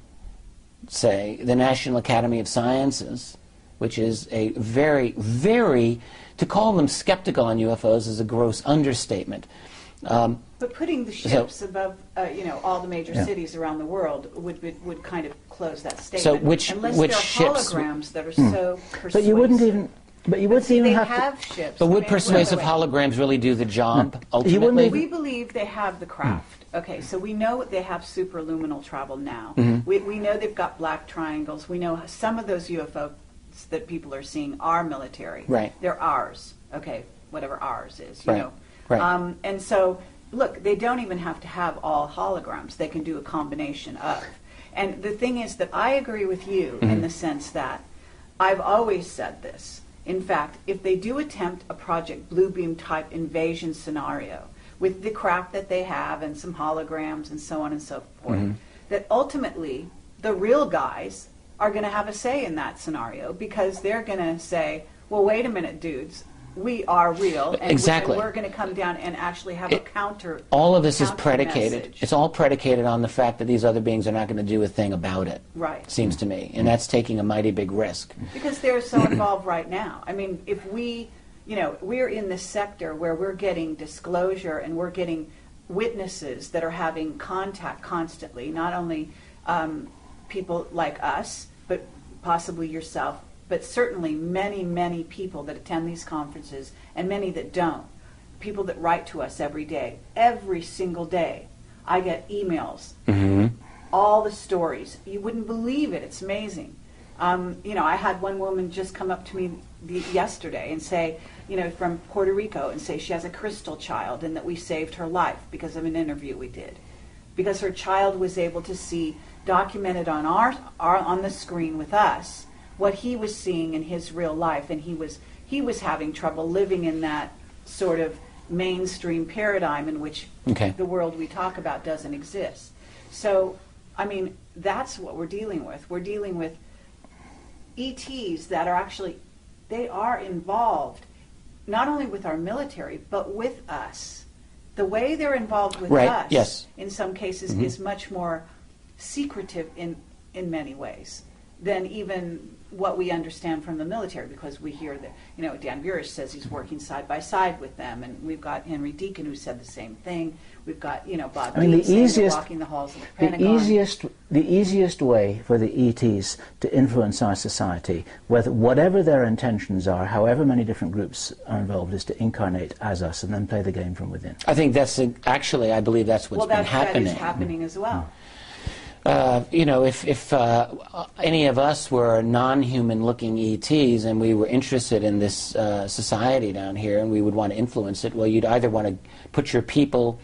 say, the National Academy of Sciences, which is a very, very, to call them skeptical on UFOs is a gross understatement. But putting the ships above, you know, all the major cities around the world would kind of close that statement. So unless which there are ships? holograms that are so persuasive. But you wouldn't even. But you wouldn't even have ships. But would persuasive holograms really do the job? Ultimately, we believe they have the craft. Okay, so we know they have superluminal travel now. We know they've got black triangles. We know some of those UFOs that people are seeing are military. Right. They're ours. Okay, whatever ours is. Right. You know. Right. And so, look, they don't even have to have all holograms. They can do a combination of. And the thing is that I agree with you in the sense that I've always said this. In fact, if they do attempt a Project Bluebeam type invasion scenario with the craft that they have and some holograms and so on and so forth, that ultimately the real guys are going to have a say in that scenario, because they're going to say, well, wait a minute, dudes. We are real, and exactly. We're going to come down and actually have a counter. All of this is predicated. Message. It's all predicated on the fact that these other beings are not going to do a thing about it. Right. Seems to me, and that's taking a mighty big risk. Because they're so involved right now. I mean, if we, you know, we're in this sector where we're getting disclosure and we're getting witnesses that are having contact constantly. Not only people like us, but possibly yourself. But certainly many, many people that attend these conferences, and many that don't. People that write to us every day. Every single day, I get emails. All the stories. You wouldn't believe it. It's amazing. You know, I had one woman just come up to me yesterday and say, you know, from Puerto Rico, and say she has a crystal child and that we saved her life because of an interview we did. Because her child was able to see, documented on on the screen with us, what he was seeing in his real life, and he was having trouble living in that sort of mainstream paradigm in which the world we talk about doesn't exist. So, I mean, that's what we're dealing with. We're dealing with ETs that are actually, they are involved not only with our military, but with us. The way they're involved with us, in some cases, is much more secretive in many ways than even what we understand from the military, because we hear that, you know, Dan Burish says he's working side by side with them, and we've got Henry Deacon who said the same thing. We've got, you know, Bob Dean saying they're walking the halls of the Pentagon. The easiest way for the ETs to influence our society, whatever their intentions are, however many different groups are involved, is to incarnate as us and then play the game from within. I think that's actually, I believe that's what's been happening. That is happening as well. You know, if any of us were non-human looking ETs and we were interested in this society down here and we would want to influence it, well, you'd either want to put your people,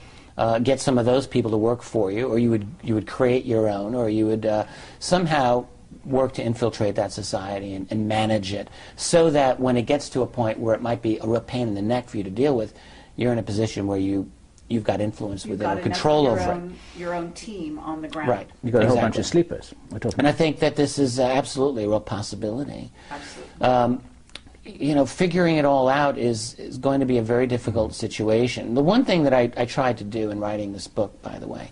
get some of those people to work for you, or you would create your own, or you would somehow work to infiltrate that society and manage it, so that when it gets to a point where it might be a real pain in the neck for you to deal with, you're in a position where you've got influence with it or control over it. Your own team on the ground. Right. You've got a whole bunch of sleepers. And I think that this is absolutely a real possibility. Absolutely. You know, figuring it all out is going to be a very difficult situation. The one thing that I tried to do in writing this book, by the way,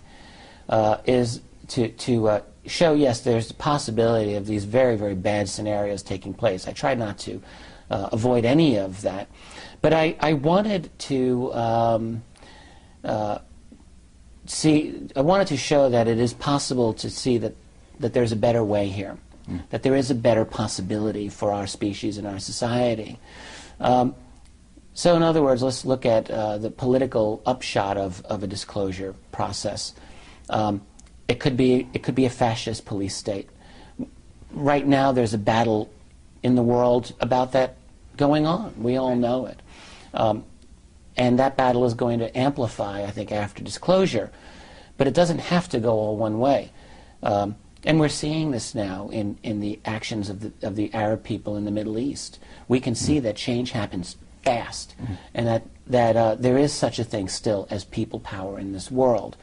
is to show, yes, there's the possibility of these very, very bad scenarios taking place. I tried not to avoid any of that. But I wanted to I wanted to show that it is possible to see that there's a better way here, that there is a better possibility for our species and our society. So in other words, let's look at the political upshot of a disclosure process. It could be a fascist police state. Right now there's a battle in the world about that going on. We all know it. And that battle is going to amplify, I think, after disclosure. But it doesn't have to go all one way. And we're seeing this now in the actions of the Arab people in the Middle East. We can see that change happens fast, and that there is such a thing still as people power in this world.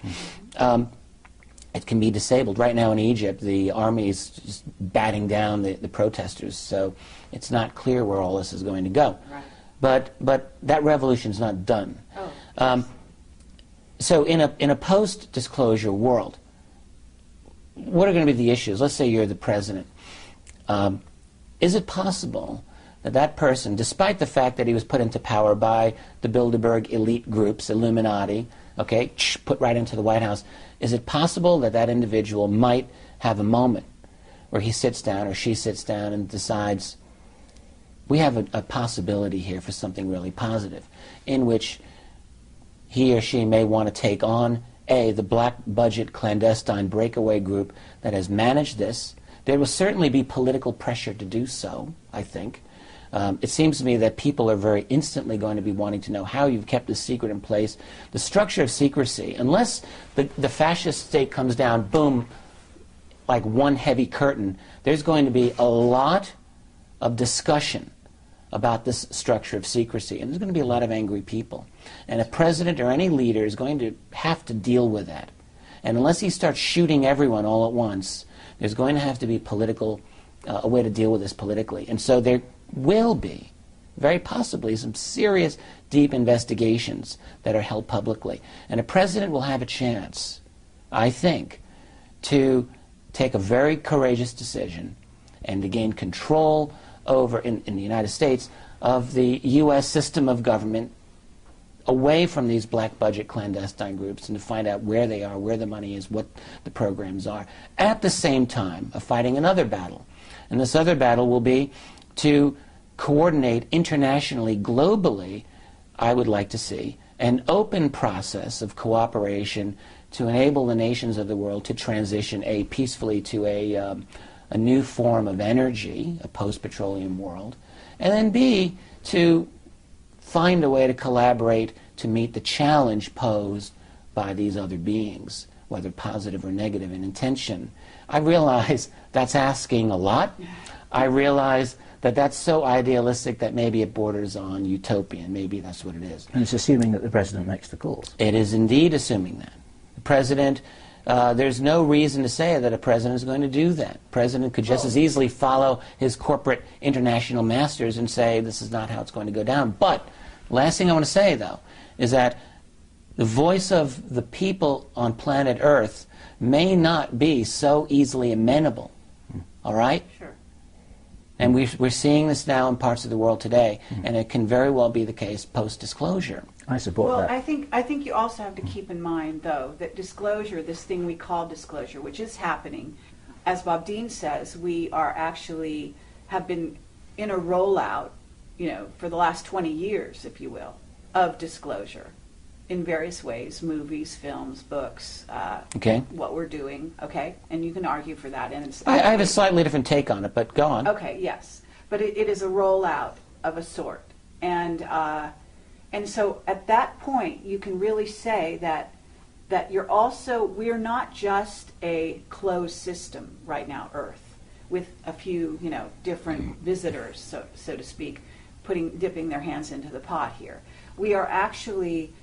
It can be disabled. Right now in Egypt, the army is just batting down the protesters, so it's not clear where all this is going to go. Right. But that revolution's not done. Oh. So in a post-disclosure world, what are going to be the issues? Let's say you're the president. Is it possible that that person, despite the fact that he was put into power by the Bilderberg elite groups, Illuminati, okay, put right into the White House, is it possible that that individual might have a moment where he sits down or she sits down and decides, we have a possibility here for something really positive, in which he or she may want to take on, the black budget clandestine breakaway group that has managed this. There will certainly be political pressure to do so, I think. It seems to me that people are very instantly going to be wanting to know how you've kept this secret in place. The structure of secrecy, unless the fascist state comes down, boom, like one heavy curtain, there's going to be a lot of discussion about this structure of secrecy. And there's going to be a lot of angry people. And a president or any leader is going to have to deal with that. And unless he starts shooting everyone all at once, there's going to have to be a way to deal with this politically. And so there will be, very possibly, some serious, deep investigations that are held publicly. And a president will have a chance, I think, to take a very courageous decision and to gain control over, in the United States, of the U.S. system of government away from these black budget clandestine groups and to find out where they are, where the money is, what the programs are, at the same time of fighting another battle. And this other battle will be to coordinate internationally, globally, I would like to see, an open process of cooperation to enable the nations of the world to transition, peacefully to a new form of energy, a post-petroleum world, and then B, to find a way to collaborate to meet the challenge posed by these other beings, whether positive or negative in intention. I realize that's asking a lot. I realize that that's so idealistic that maybe it borders on utopian. Maybe that's what it is. And it's assuming that the president makes the calls. It is indeed assuming that. The president, there's no reason to say that a president is going to do that. The president could just as easily follow his corporate international masters and say this is not how it's going to go down. But last thing I want to say, though, is that the voice of the people on planet Earth may not be so easily amenable. All right? Sure. And we're seeing this now in parts of the world today, and it can very well be the case post-disclosure. I support that. Well, I think you also have to keep in mind, though, that disclosure, this thing we call disclosure, which is happening, as Bob Dean says, we are actually have been in a rollout, for the last 20 years, if you will, of disclosure in various ways, movies, films, books, what we're doing, okay? And you can argue for that. And it's I have a slightly different take on it, but go on. Okay, yes. But it is a rollout of a sort. And so at that point, you can really say that we're not just a closed system right now, Earth, with a few, different visitors, so to speak, dipping their hands into the pot here. We are actually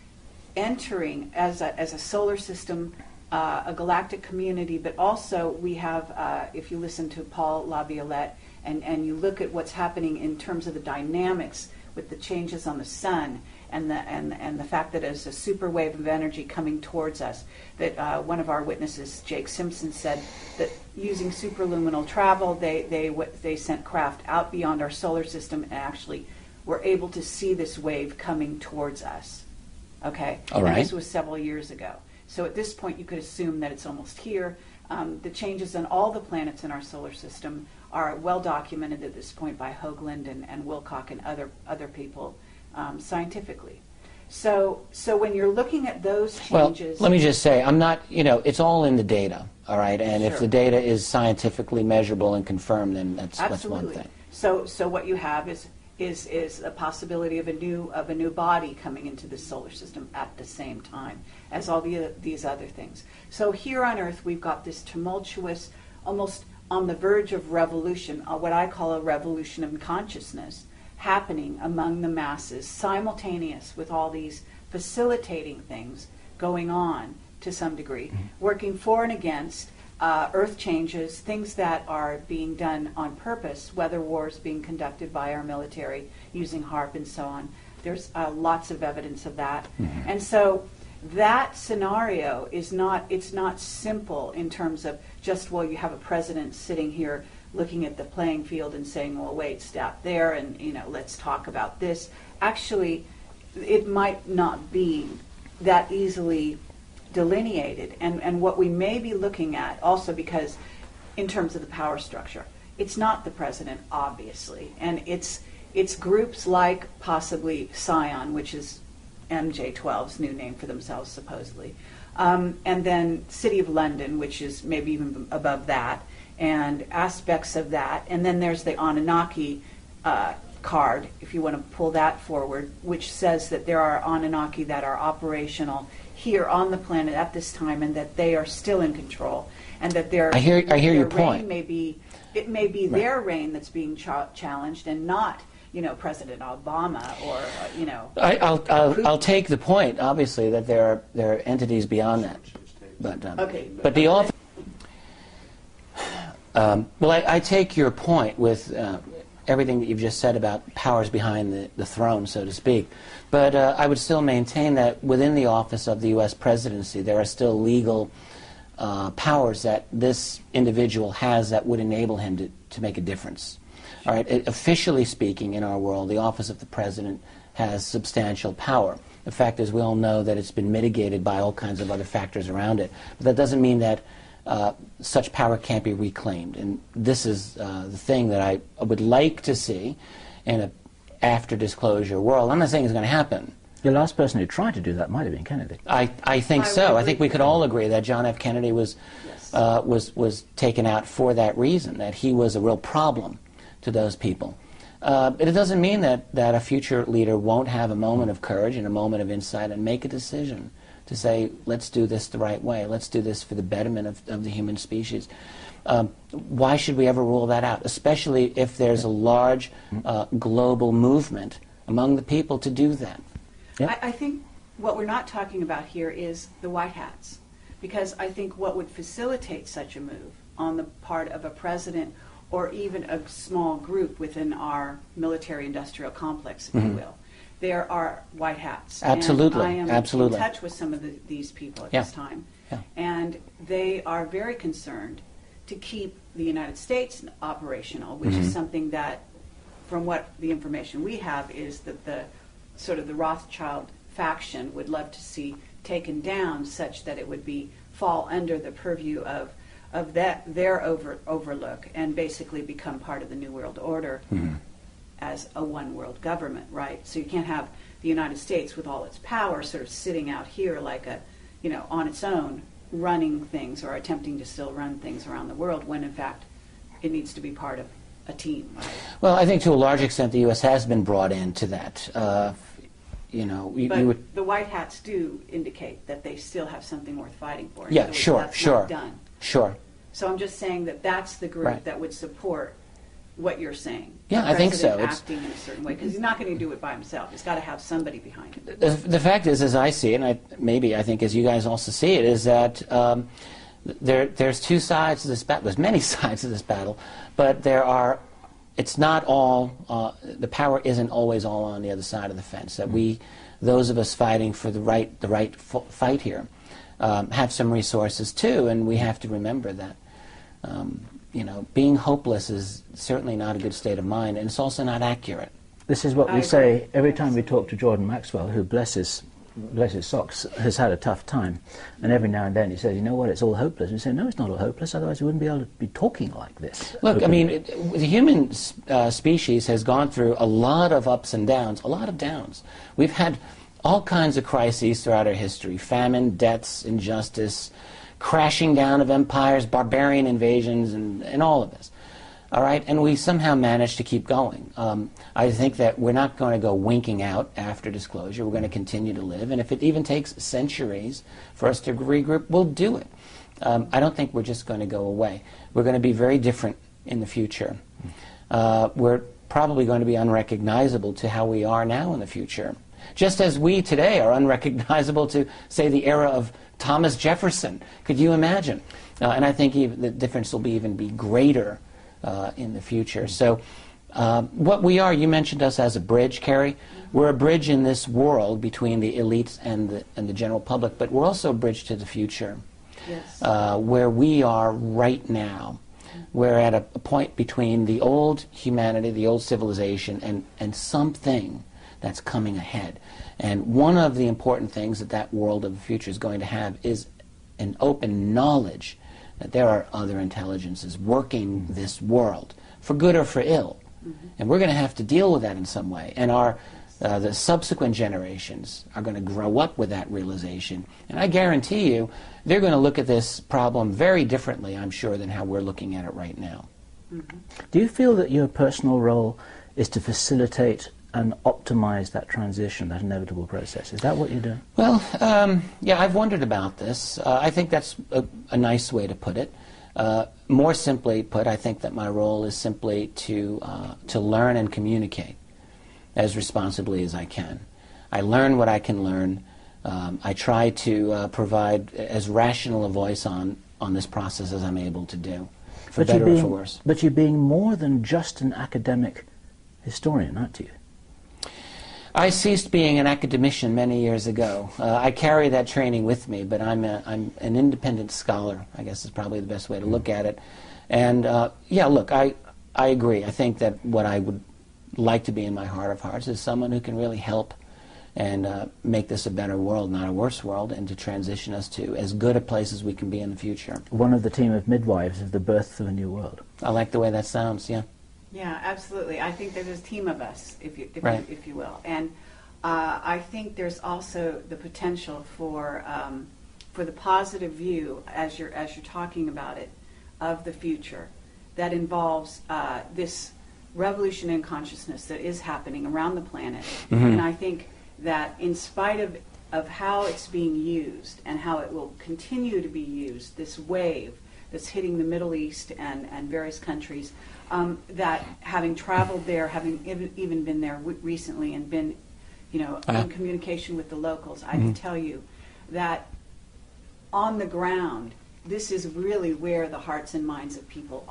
entering as a solar system, a galactic community, but also we have, if you listen to Paul LaViolette and you look at what's happening in terms of the dynamics with the changes on the sun and the fact that it's a super wave of energy coming towards us. That one of our witnesses, Jake Simpson, said that using superluminal travel, they sent craft out beyond our solar system and actually were able to see this wave coming towards us. Okay? All right. And this was several years ago. So at this point, you could assume that it's almost here. The changes on all the planets in our solar system are well documented at this point by Hoagland and Wilcock and other people scientifically. So when you're looking at those changes... Well, let me just say, I'm not, it's all in the data, all right? And Sure. if the data is scientifically measurable and confirmed, then that's one thing. So what you have is a possibility of a new body coming into the solar system at the same time as all these other things. So here on Earth, we've got this tumultuous, almost on the verge of revolution, what I call a revolution of consciousness, happening among the masses, simultaneous with all these facilitating things going on to some degree, working for and against Earth changes, things that are being done on purpose, weather wars being conducted by our military using HAARP and so on. There's lots of evidence of that. And so that scenario is not simple in terms of just, well, you have a president sitting here looking at the playing field and saying, well, wait, stop there, and let's talk about this. Actually, it might not be that easily delineated, and what we may be looking at also, because in terms of the power structure, it's not the president, obviously, and it's groups like possibly Scion, which is MJ12's new name for themselves, supposedly, and then City of London, which is maybe even above that, and aspects of that, and then there's the Anunnaki card, if you want to pull that forward, which says that there are Anunnaki that are operational here on the planet at this time, and that they are still in control, and that their I hear your reign point. may be right. Their reign that's being challenged, and not President Obama or I'll take the point, obviously, that there are entities beyond that, but okay. But the office. Well, I take your point with everything that you've just said about powers behind the throne, so to speak. But I would still maintain that within the office of the U.S. presidency, there are still legal powers that this individual has that would enable him to make a difference. All right. Officially speaking, in our world, the office of the president has substantial power. The fact is, we all know that it's been mitigated by all kinds of other factors around it. But that doesn't mean that such power can't be reclaimed. And this is the thing that I would like to see in an after-disclosure world. I'm not saying it's going to happen. The last person who tried to do that might have been Kennedy. I think so. I think we could all agree that John F. Kennedy was taken out for that reason, that he was a real problem to those people. But it doesn't mean that a future leader won't have a moment of courage and a moment of insight and make a decision to say, let's do this the right way. Let's do this for the betterment of the human species. Why should we ever rule that out, especially if there's a large global movement among the people to do that? Yeah. I think what we're not talking about here is the white hats, because I think what would facilitate such a move on the part of a president or even a small group within our military-industrial complex, if you will, there are white hats. Absolutely. And I am in touch with some of these people at this time. Yeah. And they are very concerned to keep the United States operational, which is something that, from what the information we have, is that the Rothschild faction would love to see taken down, such that it would fall under the purview of their overlook and basically become part of the New World Order as a one-world government, right? So you can't have the United States with all its power sort of sitting out here like on its own, running things or attempting to still run things around the world, when in fact it needs to be part of a team, right? Well, I think to a large extent the U.S. has been brought into that. But the white hats do indicate that they still have something worth fighting for. Yeah, so sure, that's sure. not done. Sure. So I'm just saying that that's the group that would support what you're saying. Yeah, the I think so. president acting in a certain way, because he's not going to do it by himself. He's got to have somebody behind him. The fact is, as I see it, and I think as you guys also see it, is that there's two sides to this battle. There's many sides to this battle, but it's not all, the power isn't always all on the other side of the fence. That we those of us fighting for the right fight here have some resources too, and we have to remember that. You know, being hopeless is certainly not a good state of mind, and it's also not accurate. This is what we say every time we talk to Jordan Maxwell, who, bless his socks, has had a tough time. And every now and then he says, you know what, it's all hopeless. And we say, no, it's not all hopeless, otherwise we wouldn't be able to be talking like this. Look, I mean, the human species has gone through a lot of ups and downs, a lot of downs. We've had all kinds of crises throughout our history: famine, deaths, injustice, crashing down of empires, barbarian invasions, and all of this. All right, and we somehow managed to keep going. I think that we're not going to go winking out after disclosure. We're going to continue to live, and if it even takes centuries for us to regroup, we'll do it. I don't think we're just going to go away. We're going to be very different in the future. We're probably going to be unrecognizable to how we are now in the future, just as we today are unrecognizable to, say, the era of Thomas Jefferson. Could you imagine? And I think even the difference will even be greater in the future. So what we are, you mentioned us as a bridge, Carrie. We're a bridge in this world between the elites and the general public, but we're also a bridge to the future. Yes. Where we are right now. We're at a point between the old humanity, the old civilization, and something that's coming ahead. And one of the important things that world of the future is going to have is an open knowledge that there are other intelligences working this world, for good or for ill. And we're going to have to deal with that in some way. And the subsequent generations are going to grow up with that realization. And I guarantee you, they're going to look at this problem very differently, I'm sure, than how we're looking at it right now. Do you feel that your personal role is to facilitate and optimize that transition, that inevitable process? Is that what you're doing? Well, yeah, I've wondered about this. I think that's a nice way to put it. More simply put, I think that my role is simply to learn and communicate as responsibly as I can. I learn what I can learn. I try to provide as rational a voice on this process as I'm able to do, for better or for worse. But you're being more than just an academic historian, aren't you? I ceased being an academician many years ago. I carry that training with me, but I'm an independent scholar, I guess is probably the best way to look at it. And yeah, look, I agree. I think that what I would like to be in my heart of hearts is someone who can really help and make this a better world, not a worse world, and to transition us to as good a place as we can be in the future. One of the team of midwives of the birth of a new world. I like the way that sounds, yeah. Yeah, absolutely. I think there's a team of us, if you will, and I think there's also the potential for the positive view, as you're talking about it, of the future that involves this revolution in consciousness that is happening around the planet. And I think that in spite of how it's being used and how it will continue to be used, this wave that's hitting the Middle East and various countries, that having traveled there, having even been there recently and been, in communication with the locals, I can tell you that on the ground, this is really where the hearts and minds of people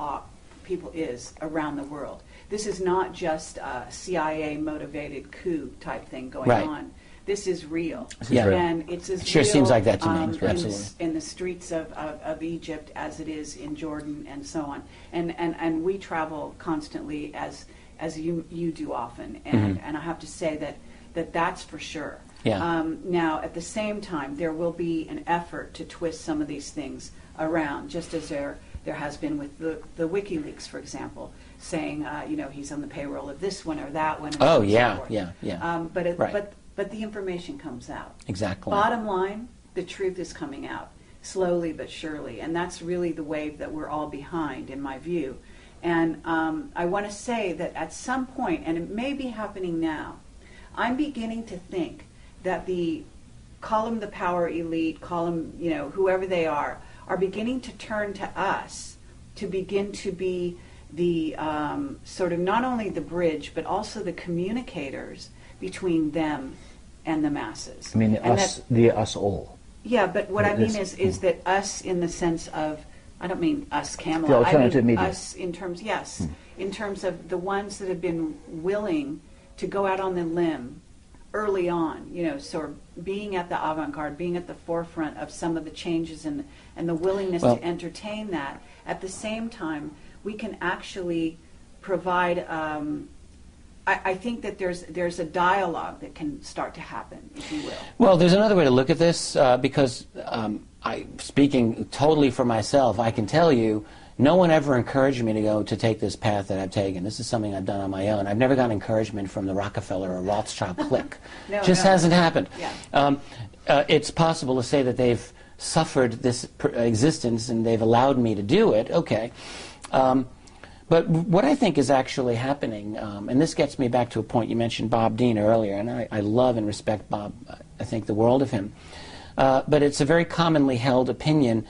is around the world. This is not just a CIA-motivated coup type thing going on. This is real. And it's as sure real, seems like that to me. Absolutely. In the streets of Egypt as it is in Jordan and so on. And we travel constantly as you do often. And I have to say that's for sure. Yeah. Now, at the same time, there will be an effort to twist some of these things around, just as there has been with the WikiLeaks, for example, saying, he's on the payroll of this one or that one. Oh, yeah. But the information comes out. Exactly. Bottom line, the truth is coming out, slowly but surely. And that's really the wave that we're all behind, in my view. And I want to say that at some point, and it may be happening now, I'm beginning to think that call them the power elite, call them, whoever they are beginning to turn to us to begin to be the sort of not only the bridge, but also the communicators between them and the masses. I mean, us all. Yeah, but what I mean is that us in the sense of, I don't mean us, Kamala. The alternative media. Us in terms, in terms of the ones that have been willing to go out on the limb early on, you know, sort of being at the avant-garde, being at the forefront of some of the changes and the willingness to entertain that. At the same time, we can actually provide, I think that there's a dialogue that can start to happen, if you will. Well, there's another way to look at this, because speaking totally for myself, I can tell you, no one ever encouraged me to take this path that I've taken. This is something I've done on my own. I've never gotten encouragement from the Rockefeller or Rothschild clique. Just hasn't happened. Yeah. It's possible to say that they've suffered this existence and they've allowed me to do it. Okay. But what I think is actually happening, and this gets me back to a point you mentioned Bob Dean earlier, and I love and respect Bob. I think the world of him. But it's a very commonly held opinion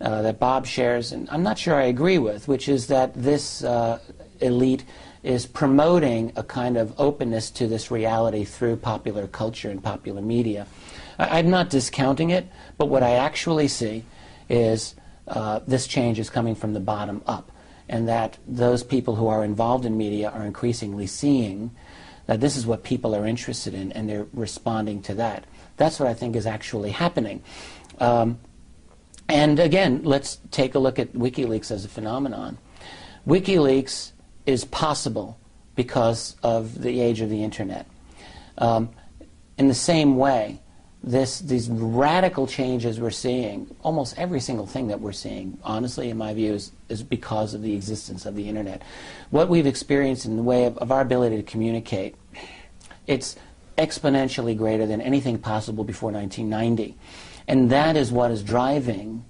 that Bob shares, and I'm not sure I agree with, which is that this elite is promoting a kind of openness to this reality through popular culture and popular media. I'm not discounting it, but what I actually see is this change is coming from the bottom up, and that those people who are involved in media are increasingly seeing that this is what people are interested in, and they're responding to that. That's what I think is actually happening. And again, let's take a look at WikiLeaks as a phenomenon. WikiLeaks is possible because of the age of the Internet. In the same way, these radical changes we're seeing, almost every single thing that we're seeing, honestly, in my view, is because of the existence of the Internet. What we've experienced in the way of our ability to communicate, it's exponentially greater than anything possible before 1990. And that is what is driving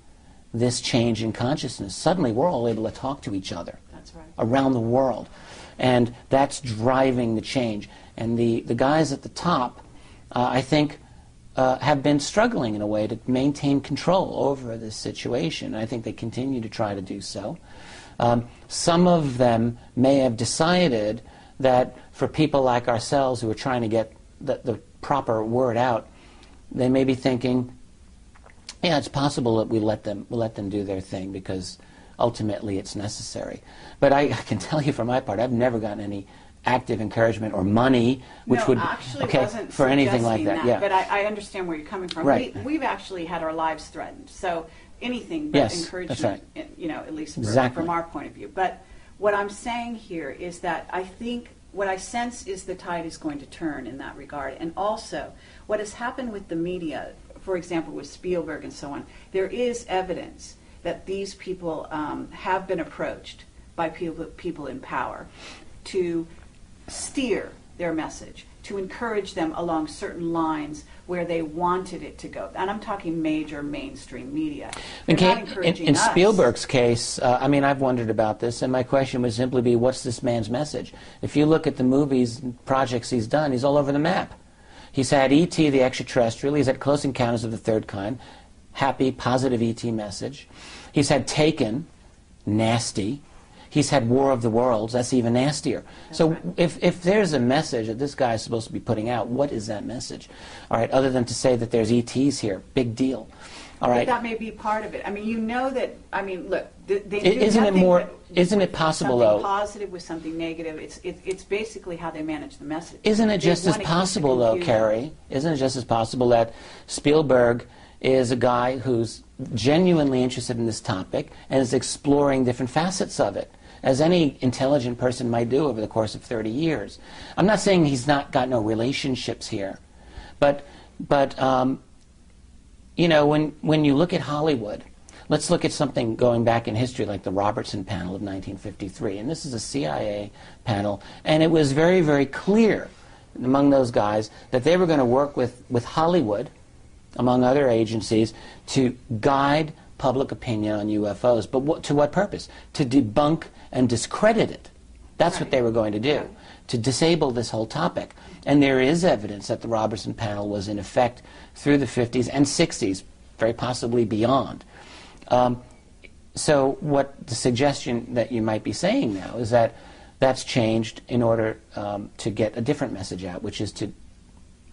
this change in consciousness. Suddenly we're all able to talk to each other. That's right. Around the world. And that's driving the change. And the guys at the top, I think, have been struggling in a way to maintain control over this situation. I think they continue to try to do so. Some of them may have decided that for people like ourselves who are trying to get the proper word out, they may be thinking, yeah, it's possible that we let them do their thing because ultimately it's necessary. But I can tell you from my part, I've never gotten any active encouragement or money, which would wasn't for anything like that. Yeah. But I understand where you're coming from. Right. We've actually had our lives threatened, so anything but encouragement, that's right. You know, at least Exactly. from our point of view. But what I'm saying here is that I think what I sense is the tide is going to turn in that regard, and also what has happened with the media. For example, with Spielberg and so on, there is evidence that these people have been approached by people in power to steer their message, to encourage them along certain lines where they wanted it to go. And I'm talking major mainstream media. In Spielberg's case, I mean, I've wondered about this, and my question would simply be, what's this man's message? If you look at the movies and projects he's done, he's all over the map. He's had E.T. the Extraterrestrial. He's had Close Encounters of the Third Kind, happy, positive E.T. message. He's had Taken, nasty. He's had War of the Worlds. That's even nastier. So if there's a message that this guy is supposed to be putting out, what is that message? All right, other than to say that there's E.T.s here, big deal. All right. But that may be part of it. I mean, you know that. I mean, look. Isn't it possible though? Something positive with something negative. It's basically how they manage the message. Isn't it just as possible though, Carrie? Isn't it just as possible that Spielberg is a guy who's genuinely interested in this topic and is exploring different facets of it, as any intelligent person might do over the course of 30 years? I'm not saying he's not got no relationships here, but you know, when you look at Hollywood, let's look at something going back in history like the Robertson panel of 1953. And this is a CIA panel, and it was very, very clear among those guys that they were going to work with Hollywood, among other agencies, to guide public opinion on UFOs. But to what purpose? To debunk and discredit it. That's what they were going to do, to disable this whole topic. And there is evidence that the Robertson panel was in effect through the 50s and 60s, very possibly beyond. So what the suggestion that you might be saying now is that that's changed in order to get a different message out, which is to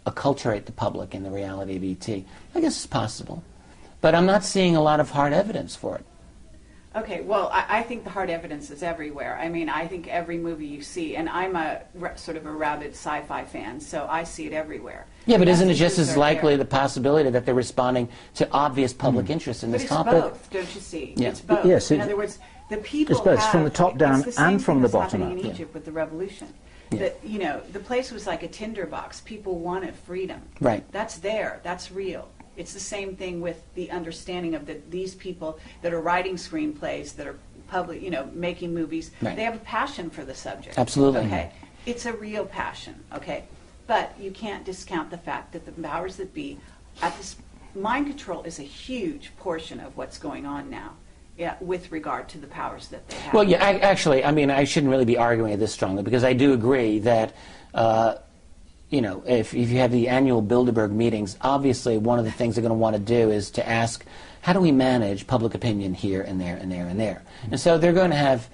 acculturate the public in the reality of ET. I guess it's possible. But I'm not seeing a lot of hard evidence for it. Okay, well, I think the hard evidence is everywhere. I mean, I think every movie you see, and I'm sort of a rabid sci-fi fan, so I see it everywhere. Yeah, but isn't it just as likely the possibility that they're responding to obvious public interest in But this it's topic? both, don't you see? Yeah. It's both. Yes, in other words, the people it's both have, from the top down it's the same and from the thing that's bottom happening up. in Egypt with the revolution. Yeah. That, you know, the place was like a tinderbox. People wanted freedom. Right. That's there. That's real. It's the same thing with the understanding of these people that are writing screenplays, that are public, you know, making movies. Right. They have a passion for the subject. Absolutely. Okay. It's a real passion. Okay. But you can't discount the fact that the powers that be, at this, mind control is a huge portion of what's going on now. Yeah, with regard to the powers that they have. Well, yeah, actually, I mean, I shouldn't really be arguing it this strongly, because I do agree that, you know, if you have the annual Bilderberg meetings, obviously one of the things they're going to want to do is to ask, how do we manage public opinion here and there and there and there? And so they're going to have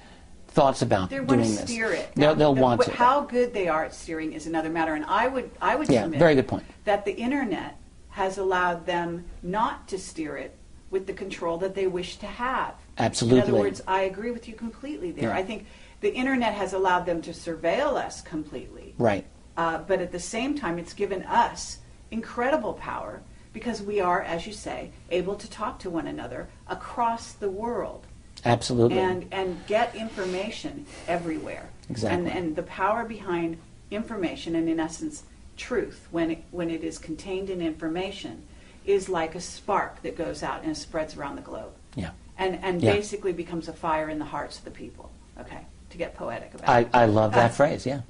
thoughts about doing this. They want to steer it. They'll want to. How good they are at steering is another matter, and I would Yeah, submit very good point. that the internet has allowed them not to steer it with the control that they wish to have. Absolutely. In other words, I agree with you completely there. Yeah. I think the internet has allowed them to surveil us completely. Right. But at the same time, it's given us incredible power because we are, as you say, able to talk to one another across the world. Absolutely. And get information everywhere. Exactly. And the power behind information, and in essence, truth, when it is contained in information, is like a spark that goes out and spreads around the globe. Yeah. And Yeah. basically becomes a fire in the hearts of the people. Okay, to get poetic about it. I love that phrase, yeah.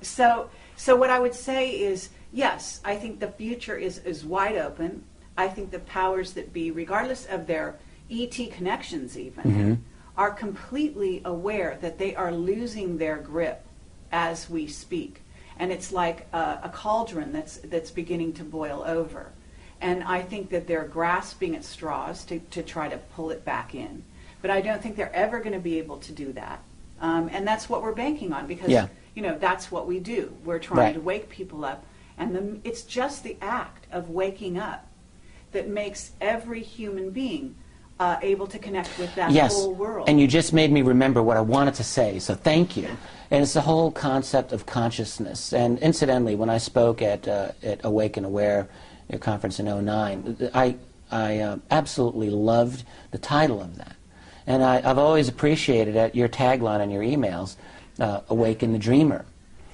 So what I would say is, yes, I think the future is wide open. I think the powers that be, regardless of their ET connections even, are completely aware that they are losing their grip as we speak. And it's like a cauldron that's beginning to boil over. And I think that they're grasping at straws to try to pull it back in. But I don't think they're ever going to be able to do that. And that's what we're banking on because, you know, that's what we do. We're trying to wake people up. And it's just the act of waking up that makes every human being able to connect with that whole world. And you just made me remember what I wanted to say, so thank you. And it's the whole concept of consciousness. And incidentally, when I spoke at Awake and Aware, a conference in 2009, I absolutely loved the title of that. And I've always appreciated your tagline in your emails, Awaken the Dreamer,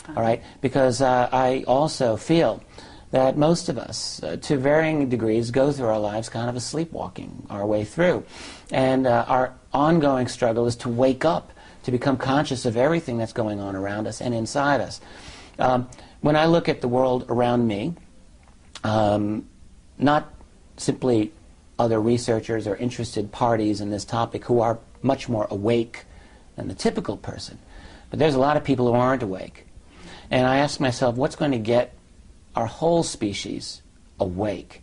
all right? Because I also feel that most of us, to varying degrees, go through our lives kind of a sleepwalking our way through. And our ongoing struggle is to wake up, to become conscious of everything that's going on around us and inside us. When I look at the world around me, not simply other researchers or interested parties in this topic who are much more awake than the typical person, but there's a lot of people who aren't awake. And I ask myself, what's going to get our whole species awake?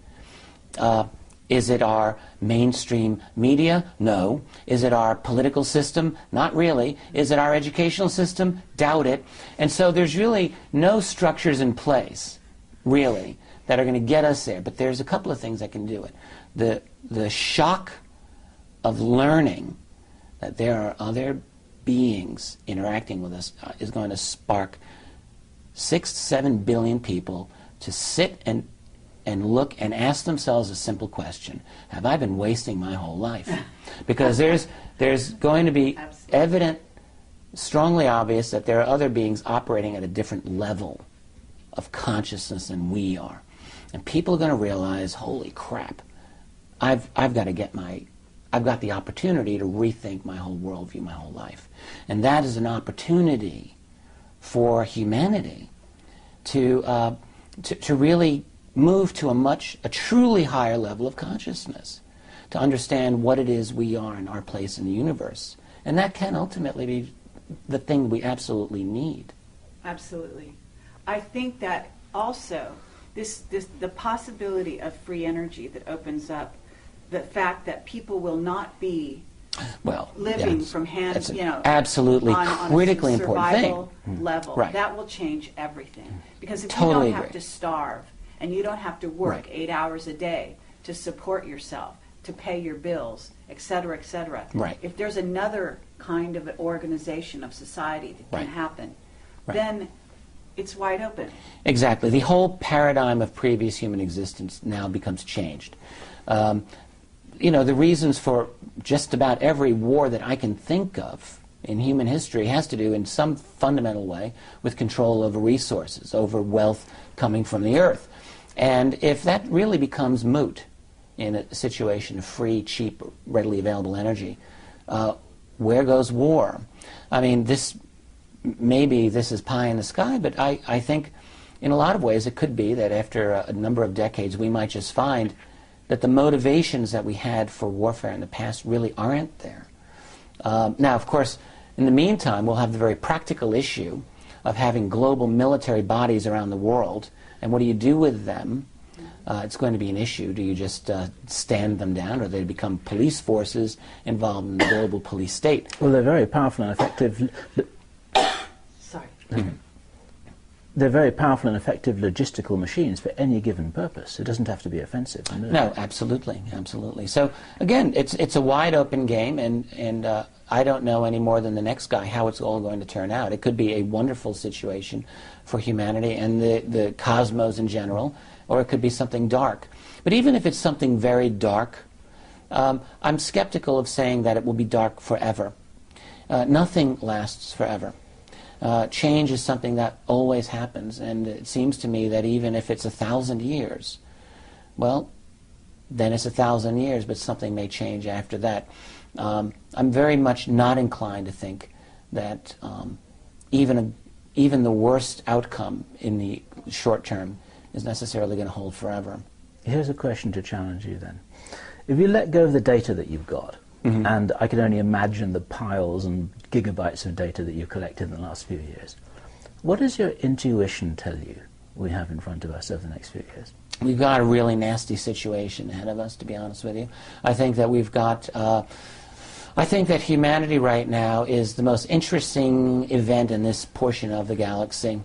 Is it our mainstream media? No. Is it our political system? Not really. Is it our educational system? Doubt it. And so there's really no structures in place, really, that are going to get us there. But there's a couple of things that can do it. The shock of learning that there are other beings interacting with us is going to spark 6 to 7 billion people to sit and look and ask themselves a simple question: have I been wasting my whole life? Because there's going to be evident, strongly obvious, that there are other beings operating at a different level of consciousness than we are. And people are going to realize, holy crap, I've got the opportunity to rethink my whole worldview, my whole life. And that is an opportunity for humanity to really move to a truly higher level of consciousness, to understand what it is we are and our place in the universe. And that can ultimately be the thing we absolutely need. Absolutely. I think that also the possibility of free energy that opens up the fact that people will not be living from hands, absolutely on critically a important thing. survival level. Right. That will change everything. Because if Totally you don't have agree. to starve and you don't have to work Right. 8 hours a day to support yourself, to pay your bills, et cetera, et cetera. Right. If there's another kind of organization of society that can Right. happen, Right. then it's wide open. Exactly. The whole paradigm of previous human existence now becomes changed. You know, the reasons for just about every war that I can think of in human history has to do in some fundamental way with control over resources, over wealth coming from the earth. And if that really becomes moot in a situation of free, cheap, readily available energy, where goes war? I mean, maybe this is pie in the sky, but I think in a lot of ways it could be that after a number of decades we might just find that the motivations that we had for warfare in the past really aren't there. Now, of course, in the meantime, we'll have the very practical issue of having global military bodies around the world, and what do you do with them? It's going to be an issue. Do you just stand them down, or do they become police forces involved in the global police state? Well, they're very powerful and effective. Sorry. They're very powerful and effective logistical machines for any given purpose. It doesn't have to be offensive. No, absolutely, absolutely. So again, it's a wide open game, and I don't know any more than the next guy how it's all going to turn out. It could be a wonderful situation for humanity and the cosmos in general, or it could be something dark. But even if it's something very dark, I'm skeptical of saying that it will be dark forever. Nothing lasts forever. Change is something that always happens, and it seems to me that even if it's 1,000 years, well, then it's 1,000 years, but something may change after that. I'm very much not inclined to think that even the worst outcome in the short term is necessarily going to hold forever. Here's a question to challenge you then. If you let go of the data that you've got, and I can only imagine the piles and gigabytes of data that you've collected in the last few years, what does your intuition tell you we have in front of us over the next few years? We've got a really nasty situation ahead of us, to be honest with you. I think that we've got... I think that humanity right now is the most interesting event in this portion of the galaxy.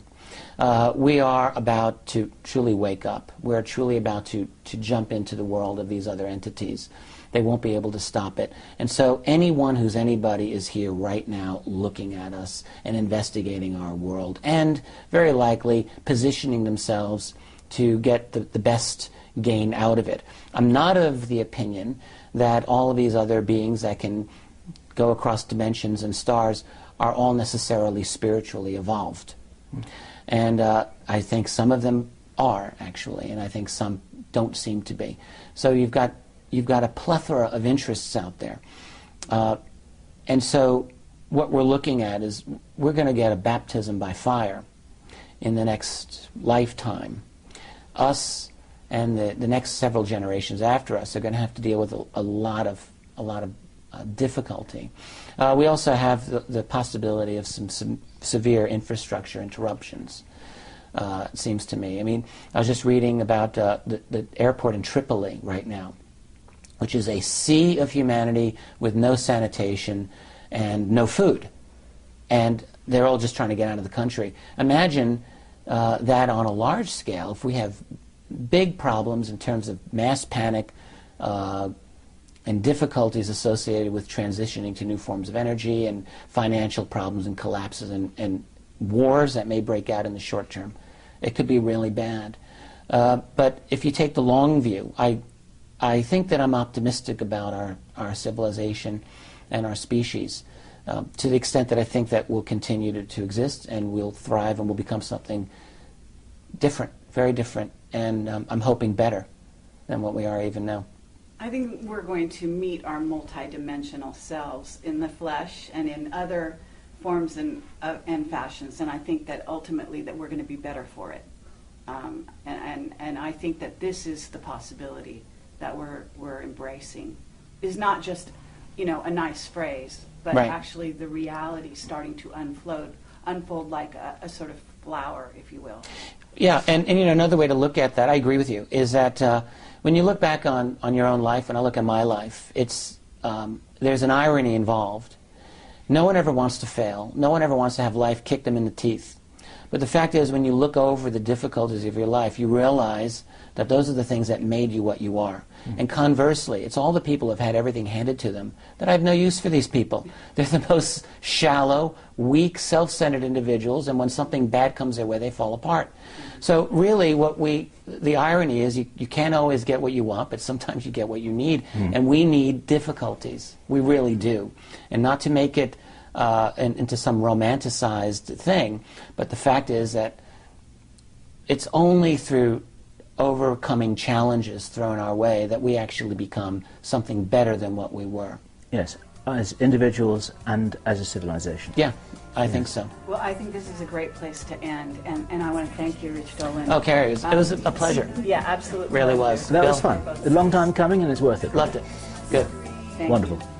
We are about to truly wake up. We're truly about to jump into the world of these other entities. They won't be able to stop it. And so anyone who's anybody is here right now looking at us and investigating our world, and very likely positioning themselves to get the best gain out of it. I'm not of the opinion that all of these other beings that can go across dimensions and stars are all necessarily spiritually evolved. And I think some of them are, actually, and I think some don't seem to be. So you've got a plethora of interests out there. And so what we're looking at is we're going to get a baptism by fire in the next lifetime. Us and the next several generations after us are going to have to deal with a lot of difficulty. We also have the possibility of some severe infrastructure interruptions, it seems to me. I mean, I was just reading about the airport in Tripoli right now, which is a sea of humanity with no sanitation and no food. And they're all just trying to get out of the country. Imagine that on a large scale, if we have big problems in terms of mass panic and difficulties associated with transitioning to new forms of energy and financial problems and collapses and wars that may break out in the short term. It could be really bad. But if you take the long view, I think that I'm optimistic about our civilization and our species to the extent that I think that we'll continue to exist and we'll thrive and we'll become something different, very different, and I'm hoping better than what we are even now. I think we're going to meet our multidimensional selves in the flesh and in other forms and fashions, and I think that ultimately that we're going to be better for it. And I think that this is the possibility that we're embracing. Is not just, a nice phrase, but right. Actually the reality starting to unfold like a sort of flower, if you will. Yeah, and another way to look at that, I agree with you, is that when you look back on your own life, and I look at my life, it's there's an irony involved. No one ever wants to fail. No one ever wants to have life kick them in the teeth. But the fact is, when you look over the difficulties of your life, you realize that those are the things that made you what you are. And conversely, it's all the people who have had everything handed to them that I have no use for these people. They're the most shallow, weak, self-centered individuals, and when something bad comes their way, they fall apart. So really, the irony is you can't always get what you want, but sometimes you get what you need. And we need difficulties. We really do. And not to make it into some romanticized thing, but the fact is that it's only through overcoming challenges thrown our way that we actually become something better than what we were. Yes, as individuals and as a civilization. Yeah, I think so. Well, I think this is a great place to end, and I want to thank you, Rich Dolan. Oh, Carrie, it was a pleasure. Yeah, absolutely. Really was. That was fun. A long time coming, and it's worth it. Loved it. Good. Thank Wonderful. You.